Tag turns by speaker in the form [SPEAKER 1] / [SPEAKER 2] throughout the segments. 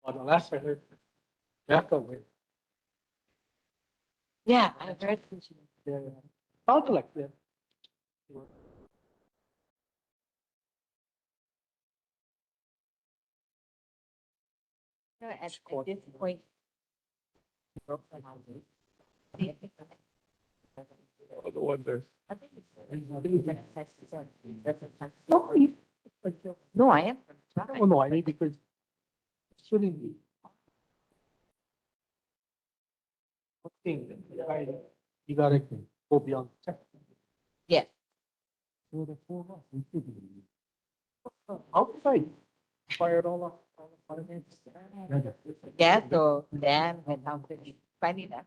[SPEAKER 1] On the last I heard, definitely.
[SPEAKER 2] Yeah, I heard.
[SPEAKER 1] Yeah, yeah. Sounds like that.
[SPEAKER 2] At this point.
[SPEAKER 1] Oh, no wonder.
[SPEAKER 2] No, no, I am.
[SPEAKER 1] Oh, no, I mean, because it shouldn't be. Okay, you gotta go beyond.
[SPEAKER 2] Yes.
[SPEAKER 1] Outside, fire it all up.
[SPEAKER 2] Yeah, so then when I'm finding that.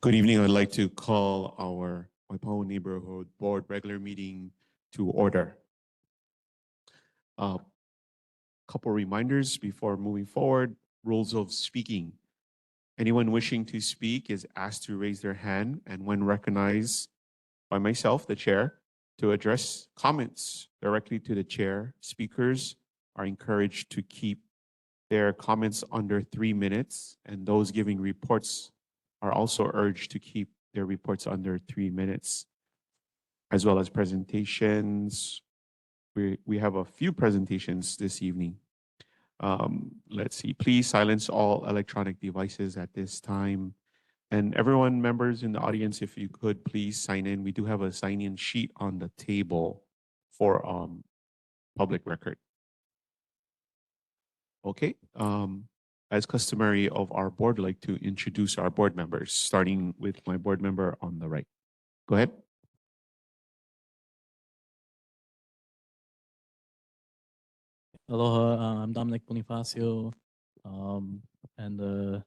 [SPEAKER 3] Good evening. I'd like to call our Waipahū Neighborhood Board regular meeting to order. Couple reminders before moving forward. Rules of speaking. Anyone wishing to speak is asked to raise their hand, and when recognized by myself, the chair, to address comments directly to the chair. Speakers are encouraged to keep their comments under 3 minutes, and those giving reports are also urged to keep their reports under 3 minutes, as well as presentations. We have a few presentations this evening. Let's see, please silence all electronic devices at this time. And everyone, members in the audience, if you could please sign in. We do have a sign-in sheet on the table for public record. Okay, as customary of our board, I'd like to introduce our board members, starting with my board member on the right. Go ahead.
[SPEAKER 4] Aloha, I'm Dominic Bonifacio, and a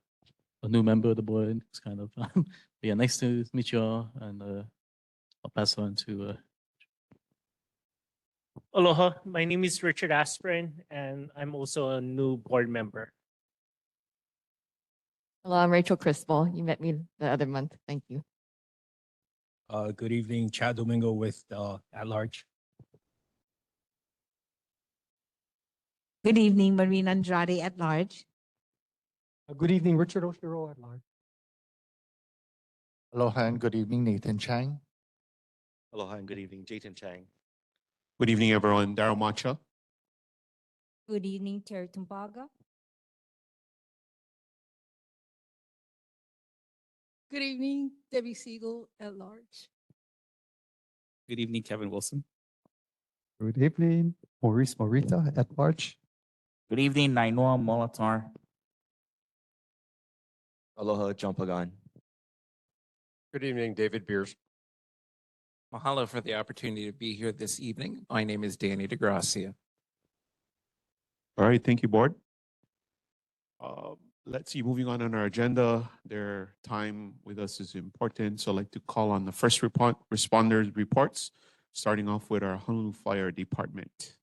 [SPEAKER 4] new member of the board. It's kind of, yeah, nice to meet you all, and I'll pass on to.
[SPEAKER 5] Aloha, my name is Richard Aspirin, and I'm also a new board member.
[SPEAKER 6] Hello, I'm Rachel Crispal. You met me the other month. Thank you.
[SPEAKER 7] Good evening, Chad Domingo with At Large.
[SPEAKER 8] Good evening, Marina Andrade at large.
[SPEAKER 1] Good evening, Richard Oshiro at large.
[SPEAKER 9] Aloha and good evening, Nathan Chang.
[SPEAKER 10] Aloha and good evening, Jayton Chang.
[SPEAKER 3] Good evening, everyone. Daryl Macha.
[SPEAKER 8] Good evening, Terry Tumbaga.
[SPEAKER 11] Good evening, Debbie Siegel at large.
[SPEAKER 4] Good evening, Kevin Wilson.
[SPEAKER 9] Good evening, Maurice Morita at large.
[SPEAKER 12] Good evening, Nainoa Molitor.
[SPEAKER 10] Aloha, John Pagan.
[SPEAKER 13] Good evening, David Beers.
[SPEAKER 14] Mahalo for the opportunity to be here this evening. My name is Danny DeGracia.
[SPEAKER 3] All right, thank you, board. Let's see, moving on our agenda, their time with us is important. So I'd like to call on the first responders reports, starting off with our Honolulu Fire Department.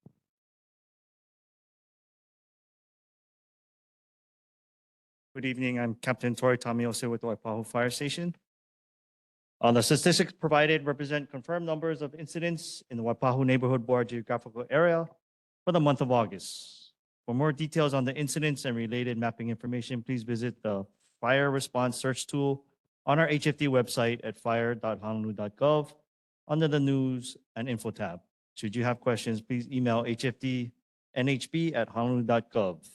[SPEAKER 15] Good evening, I'm Captain Tori Tamiose with the Waipahū Fire Station. The statistics provided represent confirmed numbers of incidents in the Waipahū Neighborhood Board geographical area for the month of August. For more details on the incidents and related mapping information, please visit the Fire Response Search tool on our HFD website at fire.honolulu.gov under the News and Info tab. Should you have questions, please email hfdnhb@honolulu.gov.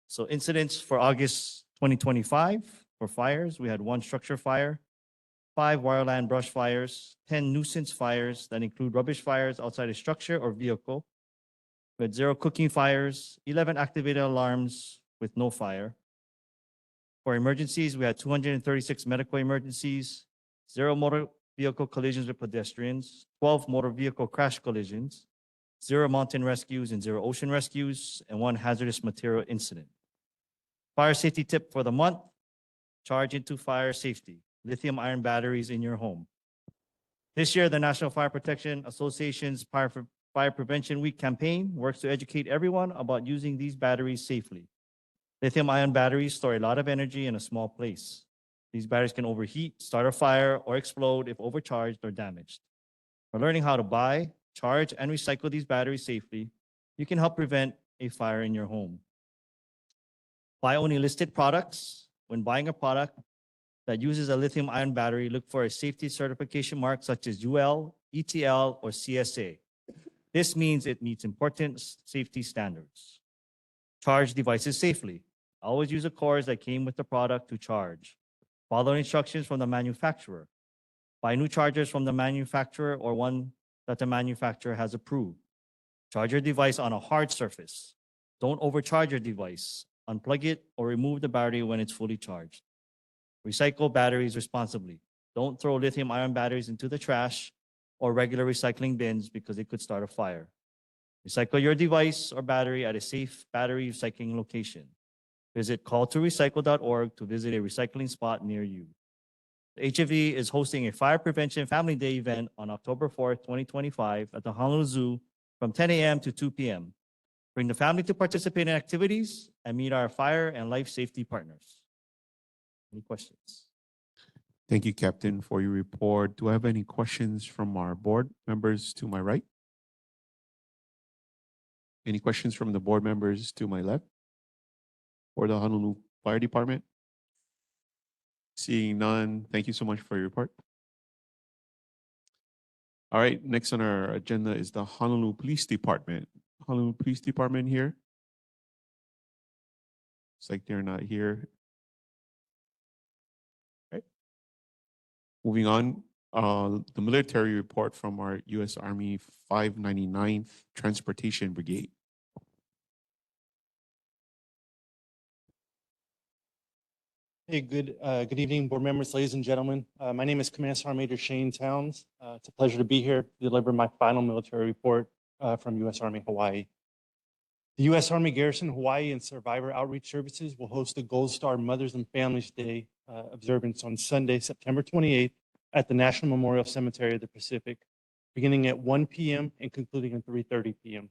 [SPEAKER 15] So incidents for August 2025 for fires, we had 1 structure fire, 5 wireland brush fires, 10 nuisance fires that include rubbish fires outside a structure or vehicle. We had 0 cooking fires, 11 activated alarms with no fire. For emergencies, we had 236 medical emergencies, 0 motor vehicle collisions with pedestrians, 12 motor vehicle crash collisions, 0 mountain rescues and 0 ocean rescues, and 1 hazardous material incident. Fire safety tip for the month: charge into fire safety. Lithium-ion batteries in your home. This year, the National Fire Protection Association's Fire Prevention Week campaign works to educate everyone about using these batteries safely. Lithium-ion batteries store a lot of energy in a small place. These batteries can overheat, start a fire, or explode if overcharged or damaged. By learning how to buy, charge, and recycle these batteries safely, you can help prevent a fire in your home. Buy only listed products. When buying a product that uses a lithium ion battery, look for a safety certification mark such as UL, ETL, or CSA. This means it meets important safety standards. Charge devices safely. Always use a cord that came with the product to charge. Follow instructions from the manufacturer. Buy new chargers from the manufacturer or one that the manufacturer has approved. Charge your device on a hard surface. Don't overcharge your device. Unplug it or remove the battery when it's fully charged. Recycle batteries responsibly. Don't throw lithium-ion batteries into the trash or regular recycling bins because it could start a fire. Recycle your device or battery at a safe battery recycling location. Visit calltorecycle.org to visit a recycling spot near you. The HFE is hosting a Fire Prevention Family Day event on October 4th, 2025 at the Honolulu Zoo from 10 a.m. to 2 p.m. Bring the family to participate in activities and meet our fire and life safety partners. Any questions?
[SPEAKER 3] Thank you, Captain, for your report. Do I have any questions from our board members to my right? Any questions from the board members to my left? For the Honolulu Fire Department? Seeing none, thank you so much for your report. All right, next on our agenda is the Honolulu Police Department. Honolulu Police Department here? It's like they're not here. Okay. Moving on, the military report from our U.S. Army 599th Transportation Brigade.
[SPEAKER 1] Hey, good evening, board members, ladies and gentlemen. My name is Command Sergeant Major Shane Towns. It's a pleasure to be here to deliver my final military report from U.S. Army Hawaii. The U.S. Army Garrison Hawaii and Survivor Outreach Services will host the Gold Star Mothers and Families Day observance on Sunday, September 28th at the National Memorial Cemetery of the Pacific, beginning at 1 p.m. and concluding at 3:30 p.m.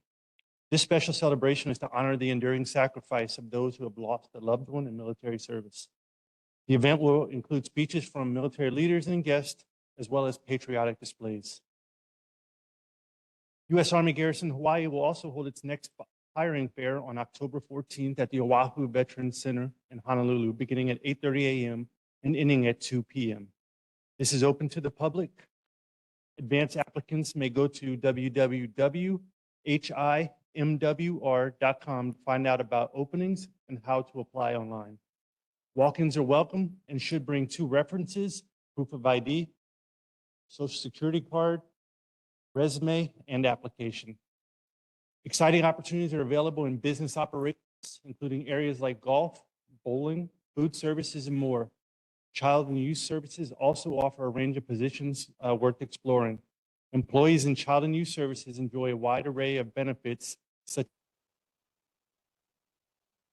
[SPEAKER 1] This special celebration is to honor the enduring sacrifice of those who have lost a loved one in military service. The event will include speeches from military leaders and guests, as well as patriotic displays. U.S. Army Garrison Hawaii will also hold its next hiring fair on October 14th at the Waipahū Veterans Center in Honolulu, beginning at 8:30 a.m. and ending at 2 p.m. This is open to the public. Advanced applicants may go to www.himwr.com to find out about openings and how to apply online. Walk-ins are welcome and should bring 2 references, proof of ID, social security card, resume, and application. Exciting opportunities are available in business operations, including areas like golf, bowling, food services, and more. Child and youth services also offer a range of positions worth exploring. Employees in child and youth services enjoy a wide array of benefits such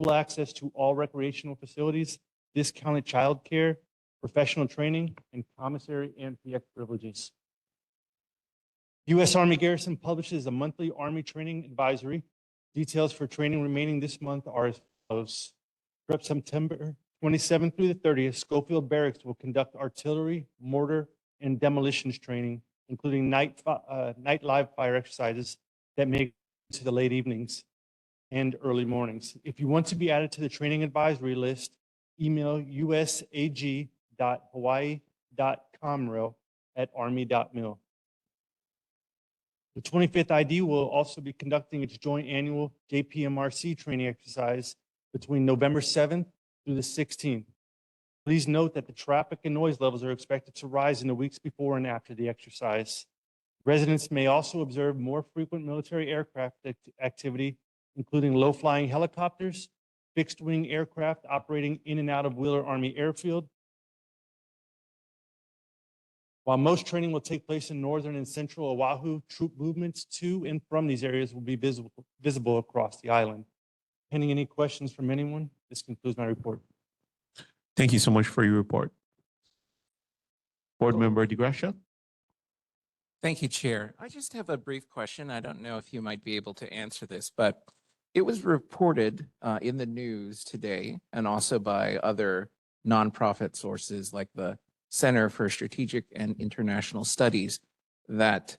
[SPEAKER 1] as access to all recreational facilities, discounted child care, professional training, and commissary and PX privileges. U.S. Army Garrison publishes a monthly Army training advisory. Details for training remaining this month are as follows. From September 27th through the 30th, Schofield Barracks will conduct artillery, mortar, and demolitions training, including night live fire exercises that may go to the late evenings and early mornings. If you want to be added to the training advisory list, email usag.hawaii.comro@army.mil. The 25th ID will also be conducting its joint annual JPMRC training exercise between November 7th through the 16th. Please note that the traffic and noise levels are expected to rise in the weeks before and after the exercise. Residents may also observe more frequent military aircraft activity, including low-flying helicopters, fixed-wing aircraft operating in and out of Wheeler Army Airfield. While most training will take place in northern and central Oahu, troop movements to and from these areas will be visible across the island. Pending any questions from anyone, this concludes my report.
[SPEAKER 3] Thank you so much for your report. Board Member DeGracia.
[SPEAKER 14] Thank you, Chair. I just have a brief question. I don't know if you might be able to answer this, but it was reported in the news today and also by other nonprofit sources like the Center for Strategic and International Studies that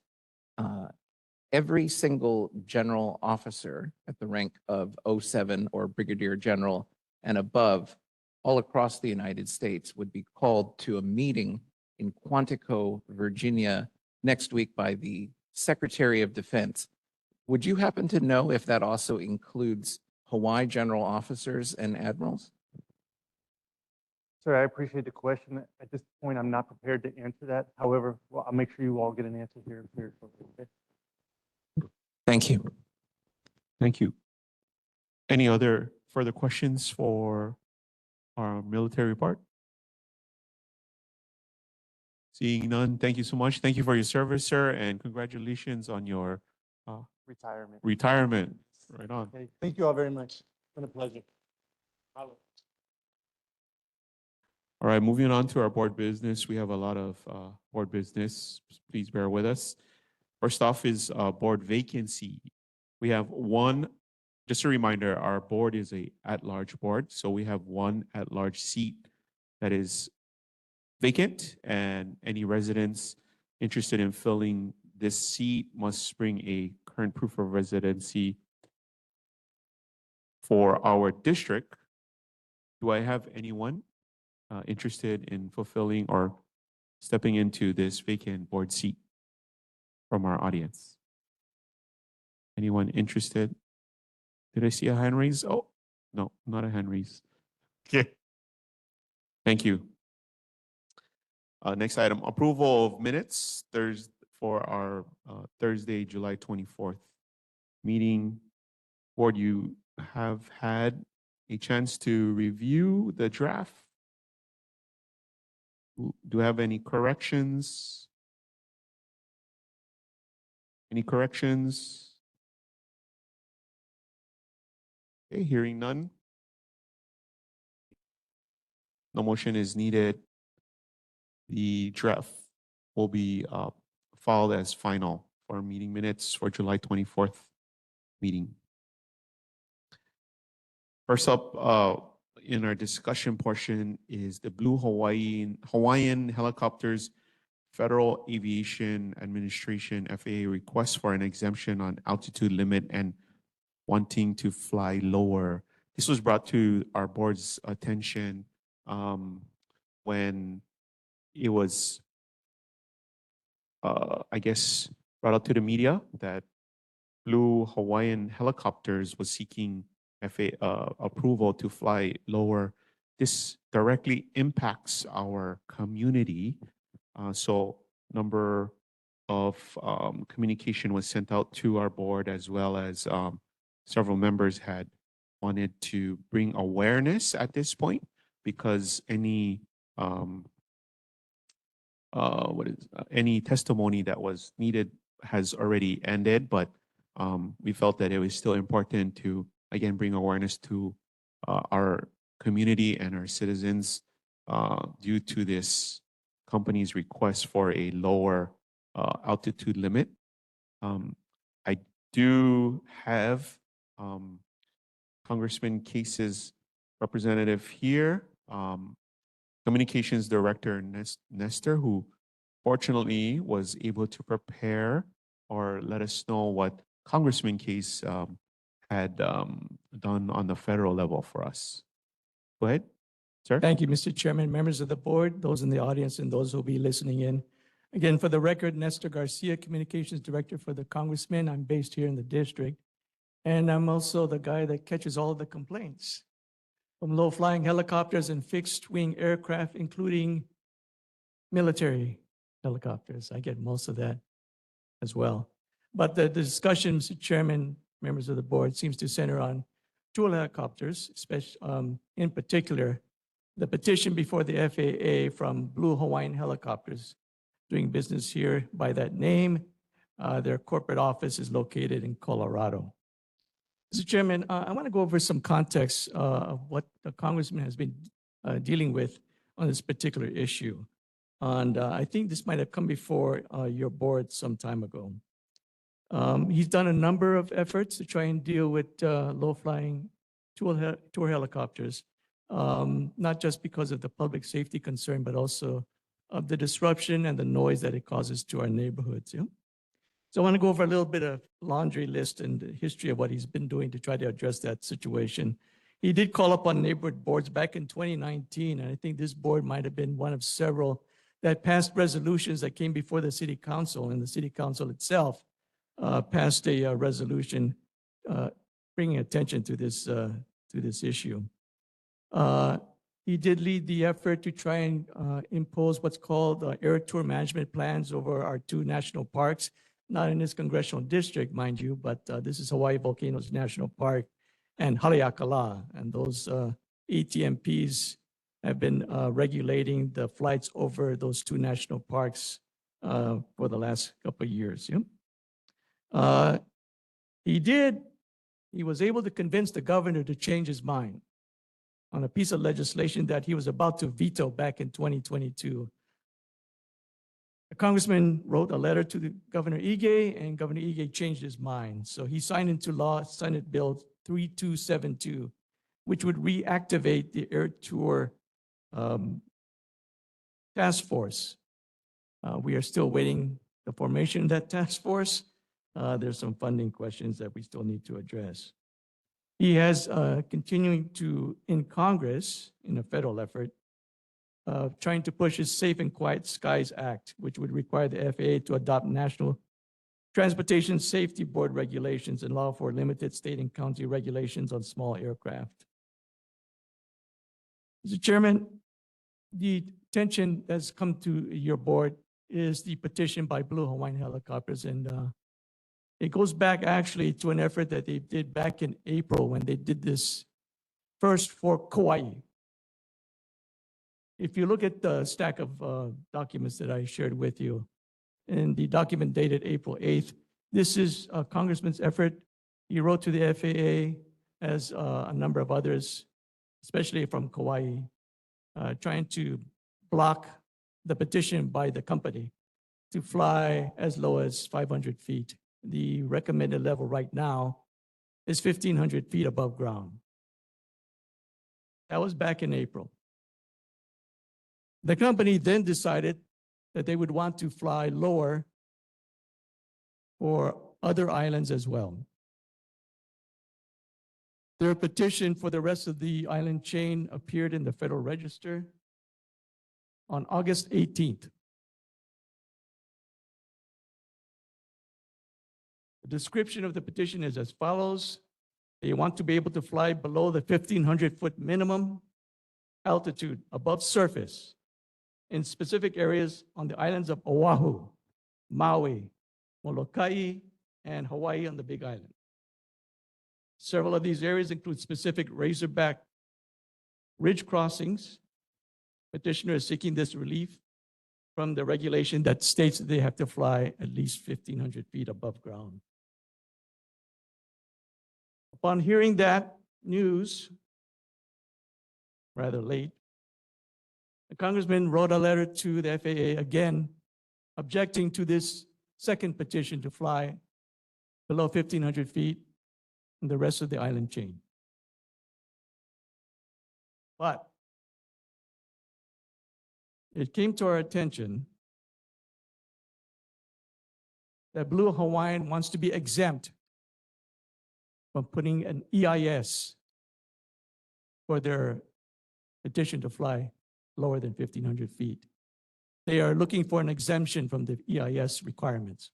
[SPEAKER 14] every single general officer at the rank of 07 or brigadier general and above all across the United States would be called to a meeting in Quantico, Virginia next week by the Secretary of Defense. Would you happen to know if that also includes Hawaii general officers and admirals?
[SPEAKER 1] Sir, I appreciate the question. At this point, I'm not prepared to answer that. However, well, I'll make sure you all get an answer here very shortly. Okay?
[SPEAKER 14] Thank you.
[SPEAKER 3] Thank you. Any other further questions for our military part? Seeing none, thank you so much. Thank you for your service, sir, and congratulations on your
[SPEAKER 1] Retirement.
[SPEAKER 3] retirement. Right on.
[SPEAKER 1] Okay. Thank you all very much. It's been a pleasure.
[SPEAKER 3] All right, moving on to our board business. We have a lot of board business. Please bear with us. First off is board vacancy. We have one, just a reminder, our board is a at-large board. So we have one at-large seat that is vacant, and any residents interested in filling this seat must bring a current proof of residency for our district. Do I have anyone interested in fulfilling or stepping into this vacant board seat from our audience? Anyone interested? Did I see a hand raise? Oh, no, not a hand raise. Okay. Thank you. Next item, approval of minutes for our Thursday, July 24th meeting. Board, you have had a chance to review the draft. Do you have any corrections? Any corrections? Okay, hearing none. No motion is needed. The draft will be filed as final for meeting minutes for July 24th meeting. First up in our discussion portion is the Blue Hawaiian Helicopters Federal Aviation Administration FAA request for an exemption on altitude limit and wanting to fly lower. This was brought to our board's attention when it was, I guess, brought out to the media that Blue Hawaiian Helicopters was seeking FAA approval to fly lower. This directly impacts our community. So number of communication was sent out to our board, as well as several members had wanted to bring awareness at this point, because any any testimony that was needed has already ended, but we felt that it was still important to, again, bring awareness to our community and our citizens due to this company's request for a lower altitude limit. I do have Congressman Case's representative here, Communications Director Nestor, who fortunately was able to prepare or let us know what Congressman Case had done on the federal level for us. Go ahead, sir.
[SPEAKER 16] Thank you, Mr. Chairman, members of the board, those in the audience, and those who will be listening in. Again, for the record, Nestor Garcia, Communications Director for the Congressman. I'm based here in the district, and I'm also the guy that catches all of the complaints from low-flying helicopters and fixed-wing aircraft, including military helicopters. I get most of that as well. But the discussion, Mr. Chairman, members of the board, seems to center on dual helicopters, especially in particular, the petition before the FAA from Blue Hawaiian Helicopters, doing business here by that name. Their corporate office is located in Colorado. Mr. Chairman, I want to go over some context of what the Congressman has been dealing with on this particular issue. And I think this might have come before your board some time ago. He's done a number of efforts to try and deal with low-flying tour helicopters, not just because of the public safety concern, but also of the disruption and the noise that it causes to our neighborhoods. Yeah? So I want to go over a little bit of laundry list and the history of what he's been doing to try to address that situation. He did call upon neighborhood boards back in 2019, and I think this board might have been one of several that passed resolutions that came before the city council, and the city council itself passed a resolution bringing attention to this issue. He did lead the effort to try and impose what's called air tour management plans over our two national parks, not in this congressional district, mind you, but this is Hawaii Volcanoes National Park and Haleakala. And those ATMPs have been regulating the flights over those two national parks for the last couple of years. Yeah? He was able to convince the governor to change his mind on a piece of legislation that he was about to veto back in 2022. A congressman wrote a letter to the Governor Ige, and Governor Ige changed his mind. So he signed into law Senate Bill 3272, which would reactivate the air tour task force. We are still waiting the formation of that task force. There's some funding questions that we still need to address. He has continuing to, in Congress, in a federal effort, trying to push his Safe and Quiet Skies Act, which would require the FAA to adopt National Transportation Safety Board regulations and allow for limited state and county regulations on small aircraft. Mr. Chairman, the attention that's come to your board is the petition by Blue Hawaiian Helicopters, and it goes back actually to an effort that they did back in April when they did this first for Kauai. If you look at the stack of documents that I shared with you, and the document dated April 8th, this is a congressman's effort. He wrote to the FAA, as a number of others, especially from Kauai, trying to block the petition by the company to fly as low as 500 feet. The recommended level right now is 1,500 feet above ground. That was back in April. The company then decided that they would want to fly lower for other islands as well. Their petition for the rest of the island chain appeared in the Federal Register on August 18th. The description of the petition is as follows. They want to be able to fly below the 1,500-foot minimum altitude above surface in specific areas on the islands of Oahu, Maui, Molokai, and Hawaii on the Big Island. Several of these areas include specific razorback ridge crossings. Petitioner is seeking this relief from the regulation that states that they have to fly at least 1,500 feet above ground. Upon hearing that news, rather late, the congressman wrote a letter to the FAA again, objecting to this second petition to fly below 1,500 feet in the rest of the island chain. But it came to our attention that Blue Hawaiian wants to be exempt from putting an EIS for their petition to fly lower than 1,500 feet. They are looking for an exemption from the EIS requirements.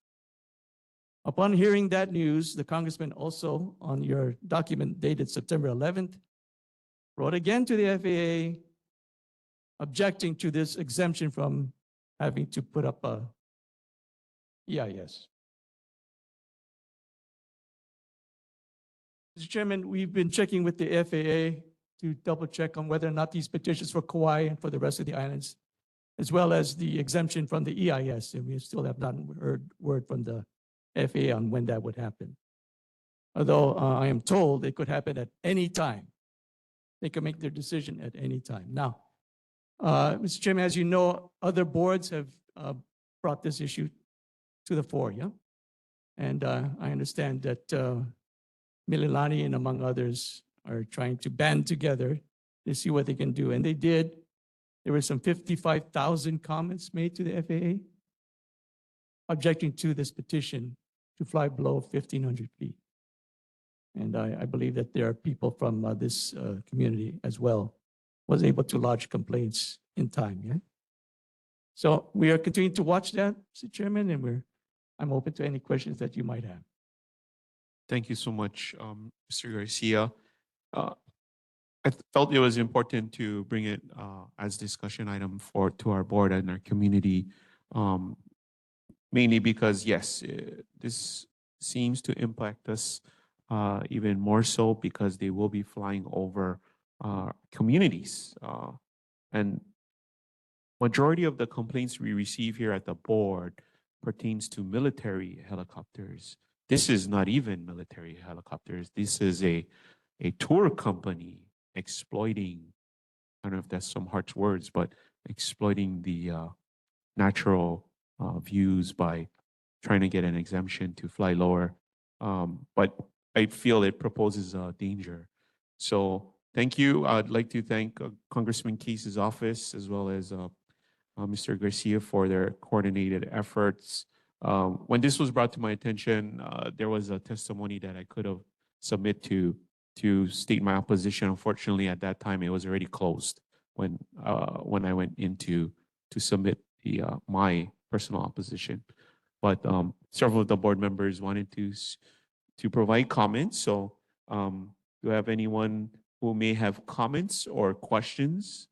[SPEAKER 16] Upon hearing that news, the congressman also, on your document dated September 11th, wrote again to the FAA objecting to this exemption from having to put up a EIS. Mr. Chairman, we've been checking with the FAA to double check on whether or not these petitions for Kauai and for the rest of the islands, as well as the exemption from the EIS, and we still have not heard word from the FAA on when that would happen. Although I am told it could happen at any time. They can make their decision at any time. Now, Mr. Chairman, as you know, other boards have brought this issue to the fore, yeah? And I understand that Mililani and among others are trying to band together to see what they can do. And they did. There were some 55,000 comments made to the FAA objecting to this petition to fly below 1,500 feet. And I believe that there are people from this community as well was able to lodge complaints in time. Yeah. So we are continuing to watch that, Mr. Chairman, and I'm open to any questions that you might have.
[SPEAKER 3] Thank you so much, Mr. Garcia. I felt it was important to bring it as discussion item to our board and our community, mainly because yes, this seems to impact us even more so because they will be flying over communities, and majority of the complaints we receive here at the board pertains to military helicopters. This is not even military helicopters. This is a tour company exploiting, I don't know if that's some harsh words, but exploiting the natural views by trying to get an exemption to fly lower. But I feel it proposes a danger. So thank you. I'd like to thank Congressman Case's office as well as Mr. Garcia for their coordinated efforts. When this was brought to my attention, there was a testimony that I could have submit to state my opposition. Unfortunately, at that time, it was already closed when I went into to submit my personal opposition. But several of the board members wanted to provide comments. So do you have anyone who may have comments or questions?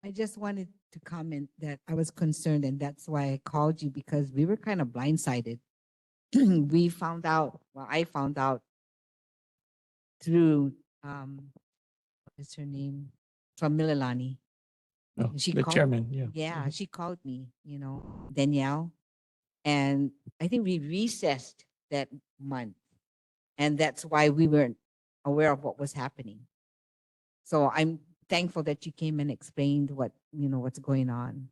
[SPEAKER 8] I just wanted to comment that I was concerned, and that's why I called you, because we were kind of blindsided. We found out, well, I found out through, what is her name? From Mililani.
[SPEAKER 16] No,
[SPEAKER 8] She
[SPEAKER 16] the
[SPEAKER 8] called-
[SPEAKER 16] chairman, yeah.
[SPEAKER 8] Yeah, she called me, Danielle. And I think we recessed that month. And that's why we weren't aware of what was happening. So I'm thankful that you came and explained what's going on.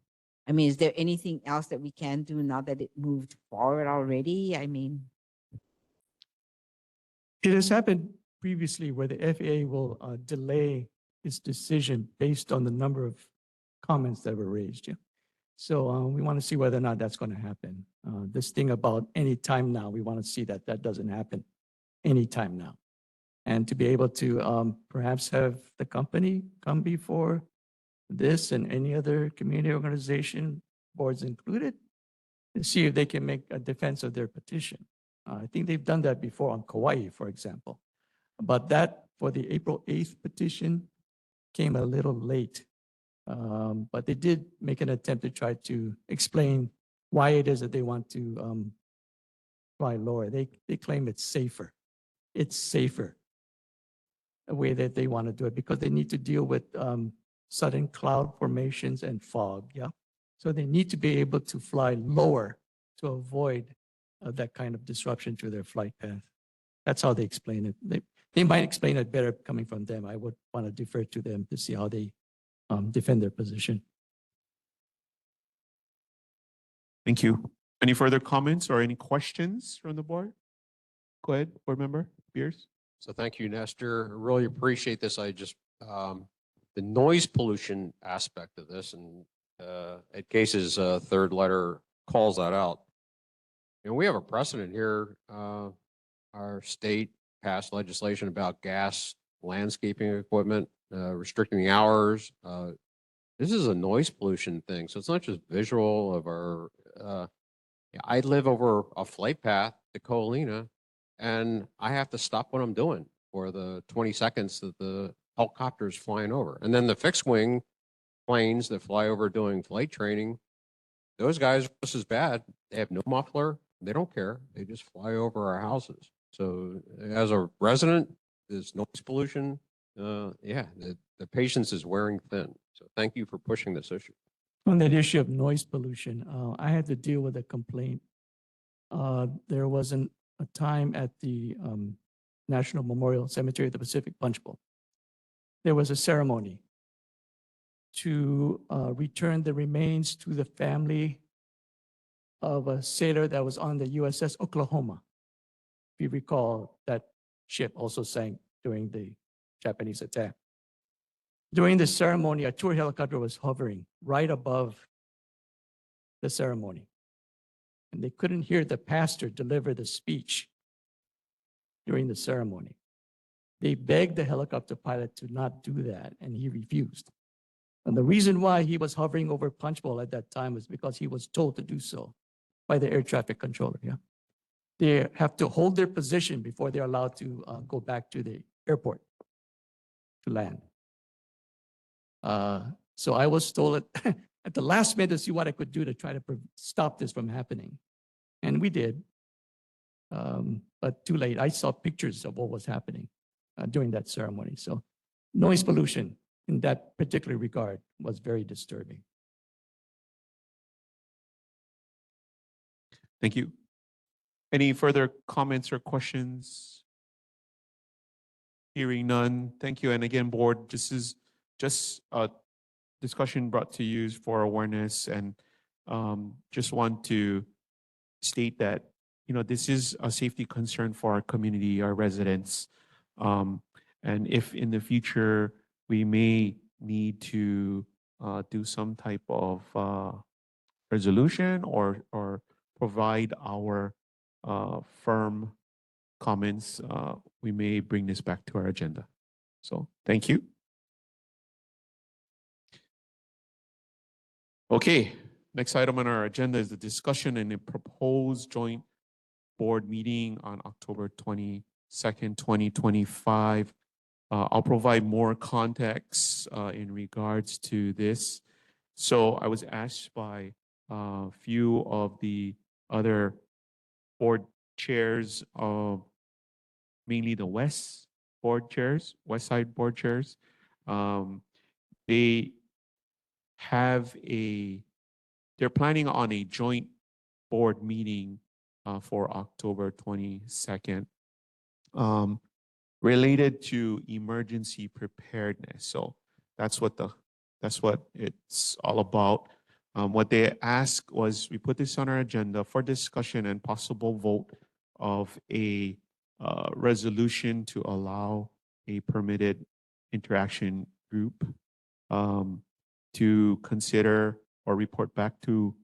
[SPEAKER 8] I mean, is there anything else that we can do now that it moved forward already? I mean,
[SPEAKER 16] It has happened previously where the FAA will delay its decision based on the number of comments that were raised. Yeah. So we want to see whether or not that's going to happen. This thing about any time now, we want to see that that doesn't happen anytime now. And to be able to perhaps have the company come before this and any other community organization, boards included, and see if they can make a defense of their petition. I think they've done that before on Kauai, for example. But that for the April 8th petition came a little late. But they did make an attempt to try to explain why it is that they want to fly lower. They claim it's safer. It's safer the way that they want to do it because they need to deal with sudden cloud formations and fog. Yeah. So they need to be able to fly lower to avoid that kind of disruption to their flight path. That's how they explain it. They might explain it better coming from them. I would want to defer to them to see how they defend their position.
[SPEAKER 3] Thank you. Any further comments or any questions from the board? Go ahead, board member Beers.
[SPEAKER 13] So thank you, Nestor. I really appreciate this. I just, the noise pollution aspect of this, and Ed Case's third letter calls that out. And we have a precedent here. Our state passed legislation about gas landscaping equipment, restricting the hours. This is a noise pollution thing. So it's not just visual of our, I live over a flight path to Colina, and I have to stop what I'm doing for the 20 seconds that the helicopter is flying over. And then the fixed wing planes that fly over doing flight training, those guys are just as bad. They have no muffler. They don't care. They just fly over our houses. So as a resident, this noise pollution, the patience is wearing thin. So thank you for pushing this issue.
[SPEAKER 16] On that issue of noise pollution, I had to deal with a complaint. There wasn't a time at the National Memorial Cemetery of the Pacific Punch Bowl. There was a ceremony to return the remains to the family of a sailor that was on the USS Oklahoma. If you recall, that ship also sank during the Japanese attack. During the ceremony, a tour helicopter was hovering right above the ceremony. and they couldn't hear the pastor deliver the speech during the ceremony. They begged the helicopter pilot to not do that, and he refused. And the reason why he was hovering over Punchbowl at that time was because he was told to do so by the air traffic controller. Yeah, they have to hold their position before they're allowed to go back to the airport to land. So I was told at the last minute to see what I could do to try to stop this from happening, and we did. But too late. I saw pictures of what was happening during that ceremony. So noise pollution in that particular regard was very disturbing.
[SPEAKER 3] Thank you. Any further comments or questions? Hearing none. Thank you. And again, board, this is just a discussion brought to you for awareness, and just want to state that, you know, this is a safety concern for our community, our residents. And if in the future we may need to do some type of resolution or provide our firm comments, we may bring this back to our agenda. So thank you. Okay, next item on our agenda is the discussion and a proposed joint board meeting on October 22nd, 2025. I'll provide more context in regards to this. So I was asked by a few of the other board chairs, mainly the West Side board chairs. They're planning on a joint board meeting for October 22nd, related to emergency preparedness. So that's what it's all about. What they asked was we put this on our agenda for discussion and possible vote of a resolution to allow a permitted interaction group to consider or report back to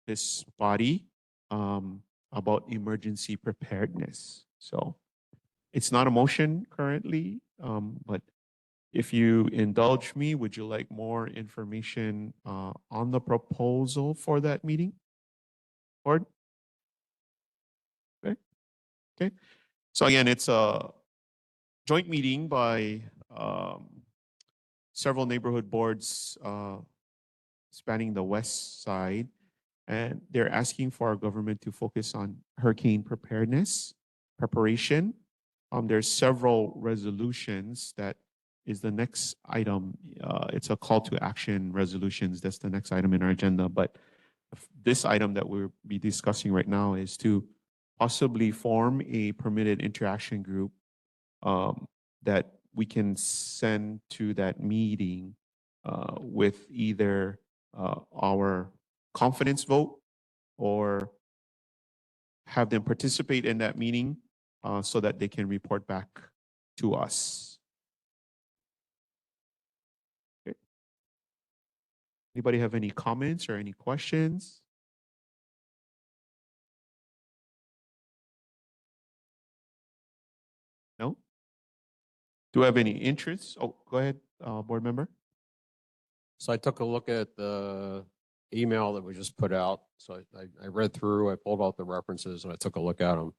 [SPEAKER 3] this body about emergency preparedness. So it's not a motion currently, but if you indulge me, would you like more information on the proposal for that meeting? Board? Okay. Okay. So again, it's a joint meeting by several neighborhood boards spanning the West Side, and they're asking for our government to focus on hurricane preparedness, preparation. There's several resolutions that is the next item. It's a call to action resolutions. That's the next item in our agenda. But this item that we'll be discussing right now is to possibly form a permitted interaction group that we can send to that meeting with either our confidence vote or have them participate in that meeting so that they can report back to us. Okay. Anybody have any comments or any questions? No? Do you have any interest? Oh, go ahead, board member.
[SPEAKER 13] So I took a look at the email that we just put out. So I read through, I pulled out the references and I took a look at them.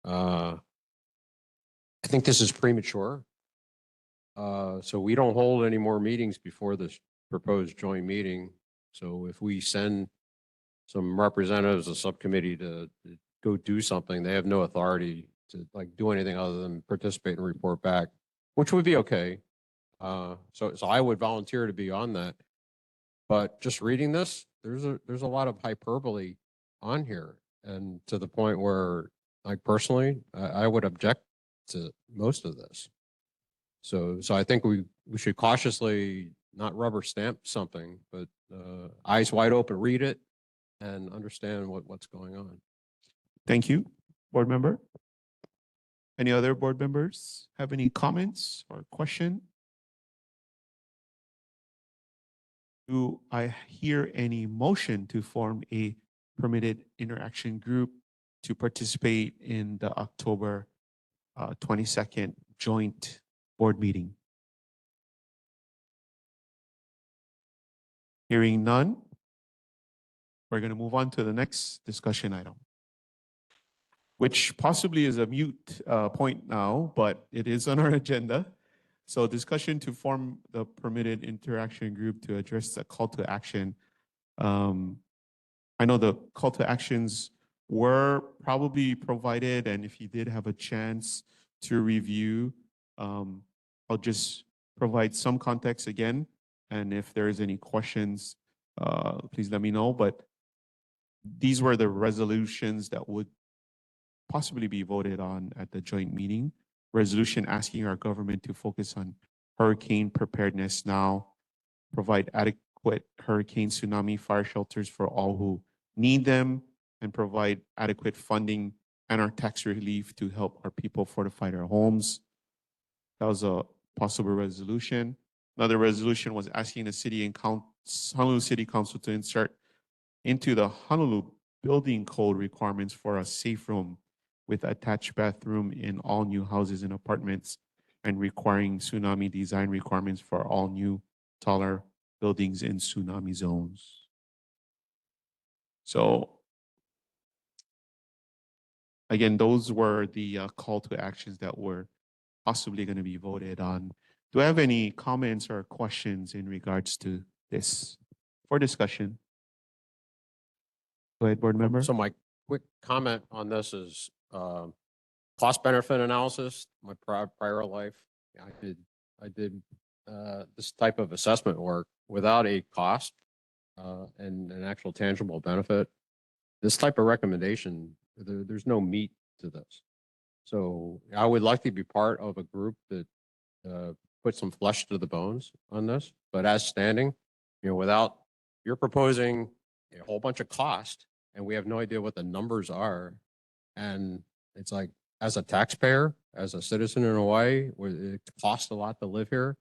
[SPEAKER 13] I think this is premature. So we don't hold any more meetings before this proposed joint meeting. So if we send some representatives, a subcommittee to go do something, they have no authority to like do anything other than participate and report back, which would be okay. So I would volunteer to be on that. But just reading this, there's a lot of hyperbole on here, and to the point where, like personally, I would object to most of this. So I think we should cautiously not rubber stamp something, but eyes wide open, read it, and understand what's going on.
[SPEAKER 3] Thank you, board member. Any other board members have any comments or question? Do I hear any motion to form a permitted interaction group to participate in the October 22nd joint board meeting? Hearing none, we're going to move on to the next discussion item, which possibly is a mute point now, but it is on our agenda. So discussion to form the permitted interaction group to address the call to action. I know the call to actions were probably provided, and if you did have a chance to review, I'll just provide some context again. And if there is any questions, please let me know. But these were the resolutions that would possibly be voted on at the joint meeting. Resolution asking our government to focus on hurricane preparedness now, provide adequate hurricane, tsunami, fire shelters for all who need them, and provide adequate funding and our tax relief to help our people fortify their homes. That was a possible resolution. Another resolution was asking the city and Honolulu City Council to insert into the Honolulu building code requirements for a safe room with attached bathroom in all new houses and apartments, and requiring tsunami design requirements for all new taller buildings in tsunami zones. So again, those were the call to actions that were possibly going to be voted on. Do I have any comments or questions in regards to this for discussion? Go ahead, board member.
[SPEAKER 13] So my quick comment on this is cost benefit analysis. My prior life, I did this type of assessment work without a cost and an actual tangible benefit. This type of recommendation, there's no meat to this. So I would like to be part of a group that put some flesh to the bones on this. But as standing, without, you're proposing a whole bunch of cost, and we have no idea what the numbers are. And it's like, as a taxpayer, as a citizen in Hawaii, where it costs a lot to live here,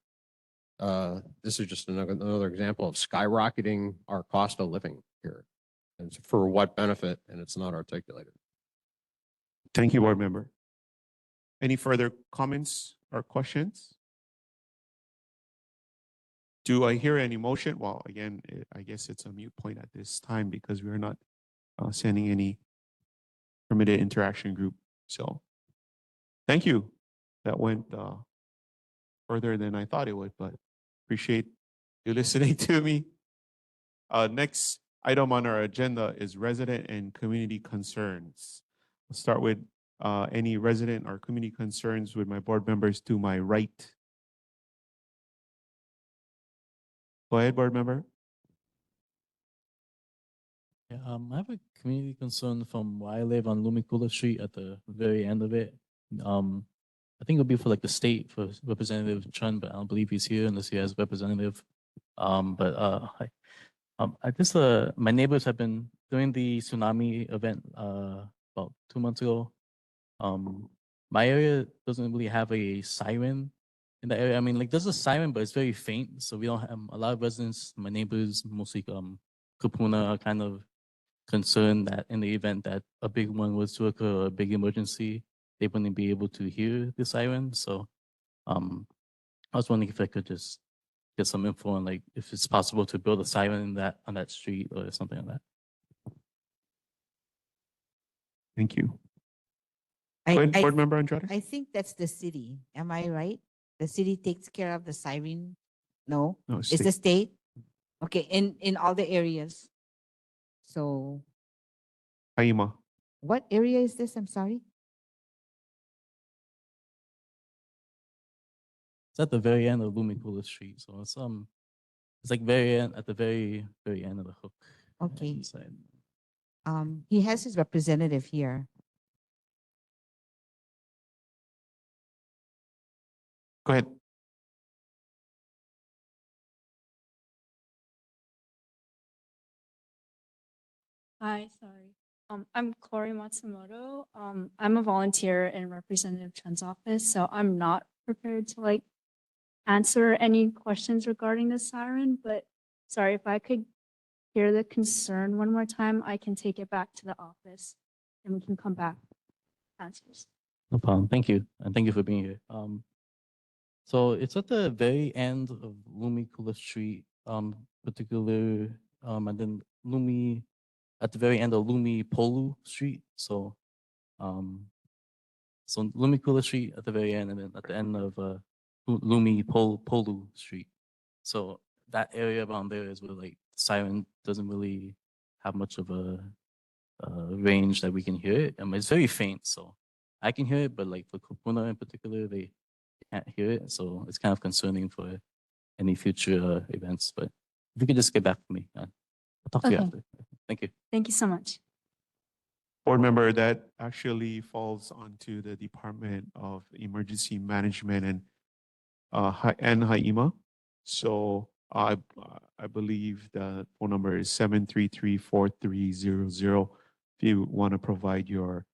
[SPEAKER 13] this is just another example of skyrocketing our cost of living here. And it's for what benefit, and it's not articulated.
[SPEAKER 3] Thank you, board member. Any further comments or questions? Do I hear any motion? Well, again, I guess it's a mute point at this time because we're not sending any permitted interaction group. So thank you. That went further than I thought it would, but appreciate you listening to me. Next item on our agenda is resident and community concerns. I'll start with any resident or community concerns with my board members to my right. Go ahead, board member.
[SPEAKER 4] Yeah, I have a community concern from where I live on Lumikula Street at the very end of it. I think it'll be for like the state for Representative Chun, but I don't believe he's here unless he has a representative. I just my neighbors have been doing the tsunami event about 2 months ago. My area doesn't really have a siren in the area. I mean, like there's a siren, but it's very faint, so we don't have a lot of residents. My neighbors, mostly Kupuna, are kind of concerned that in the event that a big one was to occur, a big emergency, they wouldn't be able to hear the siren. So, I was wondering if I could just get some info on like if it's possible to build a siren on that street or something like that.
[SPEAKER 3] Thank you. Go ahead, board member Andrade.
[SPEAKER 8] I think that's the city. Am I right? The city takes care of the siren? No?
[SPEAKER 3] No,
[SPEAKER 8] It's the state? Okay, in all the areas. So
[SPEAKER 3] Haima.
[SPEAKER 8] what area is this? I'm sorry.
[SPEAKER 4] It's at the very end of Lumikula Street, so it's like very end at the very end of the hook.
[SPEAKER 8] Okay.
[SPEAKER 4] Side.
[SPEAKER 8] He has his representative here.
[SPEAKER 3] Go ahead.
[SPEAKER 17] Hi, sorry. I'm Corey Matsumoto. I'm a volunteer in Representative Chun's office, so I'm not prepared to like answer any questions regarding the siren, but sorry if I could hear the concern one more time, I can take it back to the office and we can come back answers.
[SPEAKER 4] No problem. Thank you. And thank you for being here. So it's at the very end of Lumicula Street, particular, and then at the very end of Lumipolu Street. So, Lumicula Street at the very end, and then at the end of Lumipolu Street. So that area around there is where like siren doesn't really have much of a range that we can hear it. It's very faint, so I can hear it, but like for Kupuna in particular, they can't hear it. So it's kind of concerning for any future events. But if you could just get back to me, I'll talk to you
[SPEAKER 17] Okay.
[SPEAKER 4] after. Thank you.
[SPEAKER 17] Thank you so much.
[SPEAKER 3] Board member, that actually falls onto the Department of Emergency Management and HIEMA. So I believe the phone number is 733-4300 if you want to provide your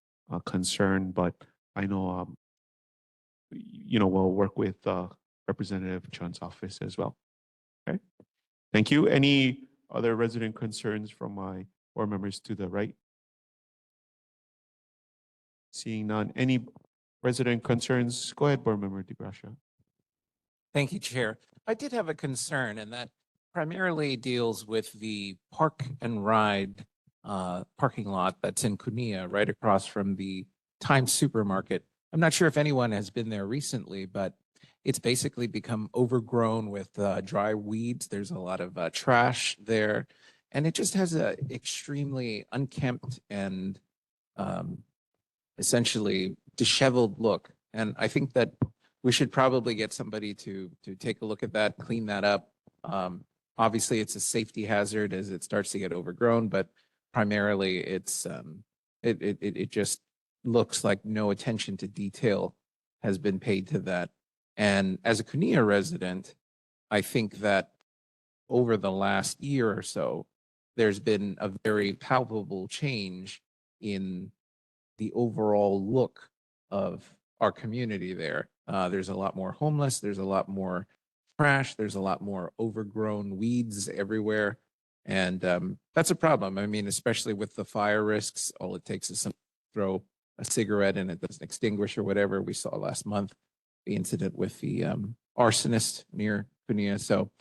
[SPEAKER 3] concern. But I know we'll work with Representative Chun's office as well. Okay. Thank you. Any other resident concerns from my board members to the right? Seeing none. Any resident concerns? Go ahead, board member DeGracia.
[SPEAKER 14] Thank you, Chair. I did have a concern, and that primarily deals with the park and ride parking lot that's in Cunha, right across from the Times Supermarket. I'm not sure if anyone has been there recently, but it's basically become overgrown with dry weeds. There's a lot of trash there, and it just has a extremely unkempt and essentially disheveled look. And I think that we should probably get somebody to take a look at that, clean that up. Obviously, it's a safety hazard as it starts to get overgrown, but primarily it's it just looks like no attention to detail has been paid to that. And as a Cunha resident, I think that over the last year or so, there's been a very palpable change in the overall look of our community there. There's a lot more homeless, there's a lot more trash, there's a lot more overgrown weeds everywhere. And that's a problem. I mean, especially with the fire risks, all it takes is some throw a cigarette and it doesn't extinguish or whatever. We saw last month the incident with the arsonist near Cunha. So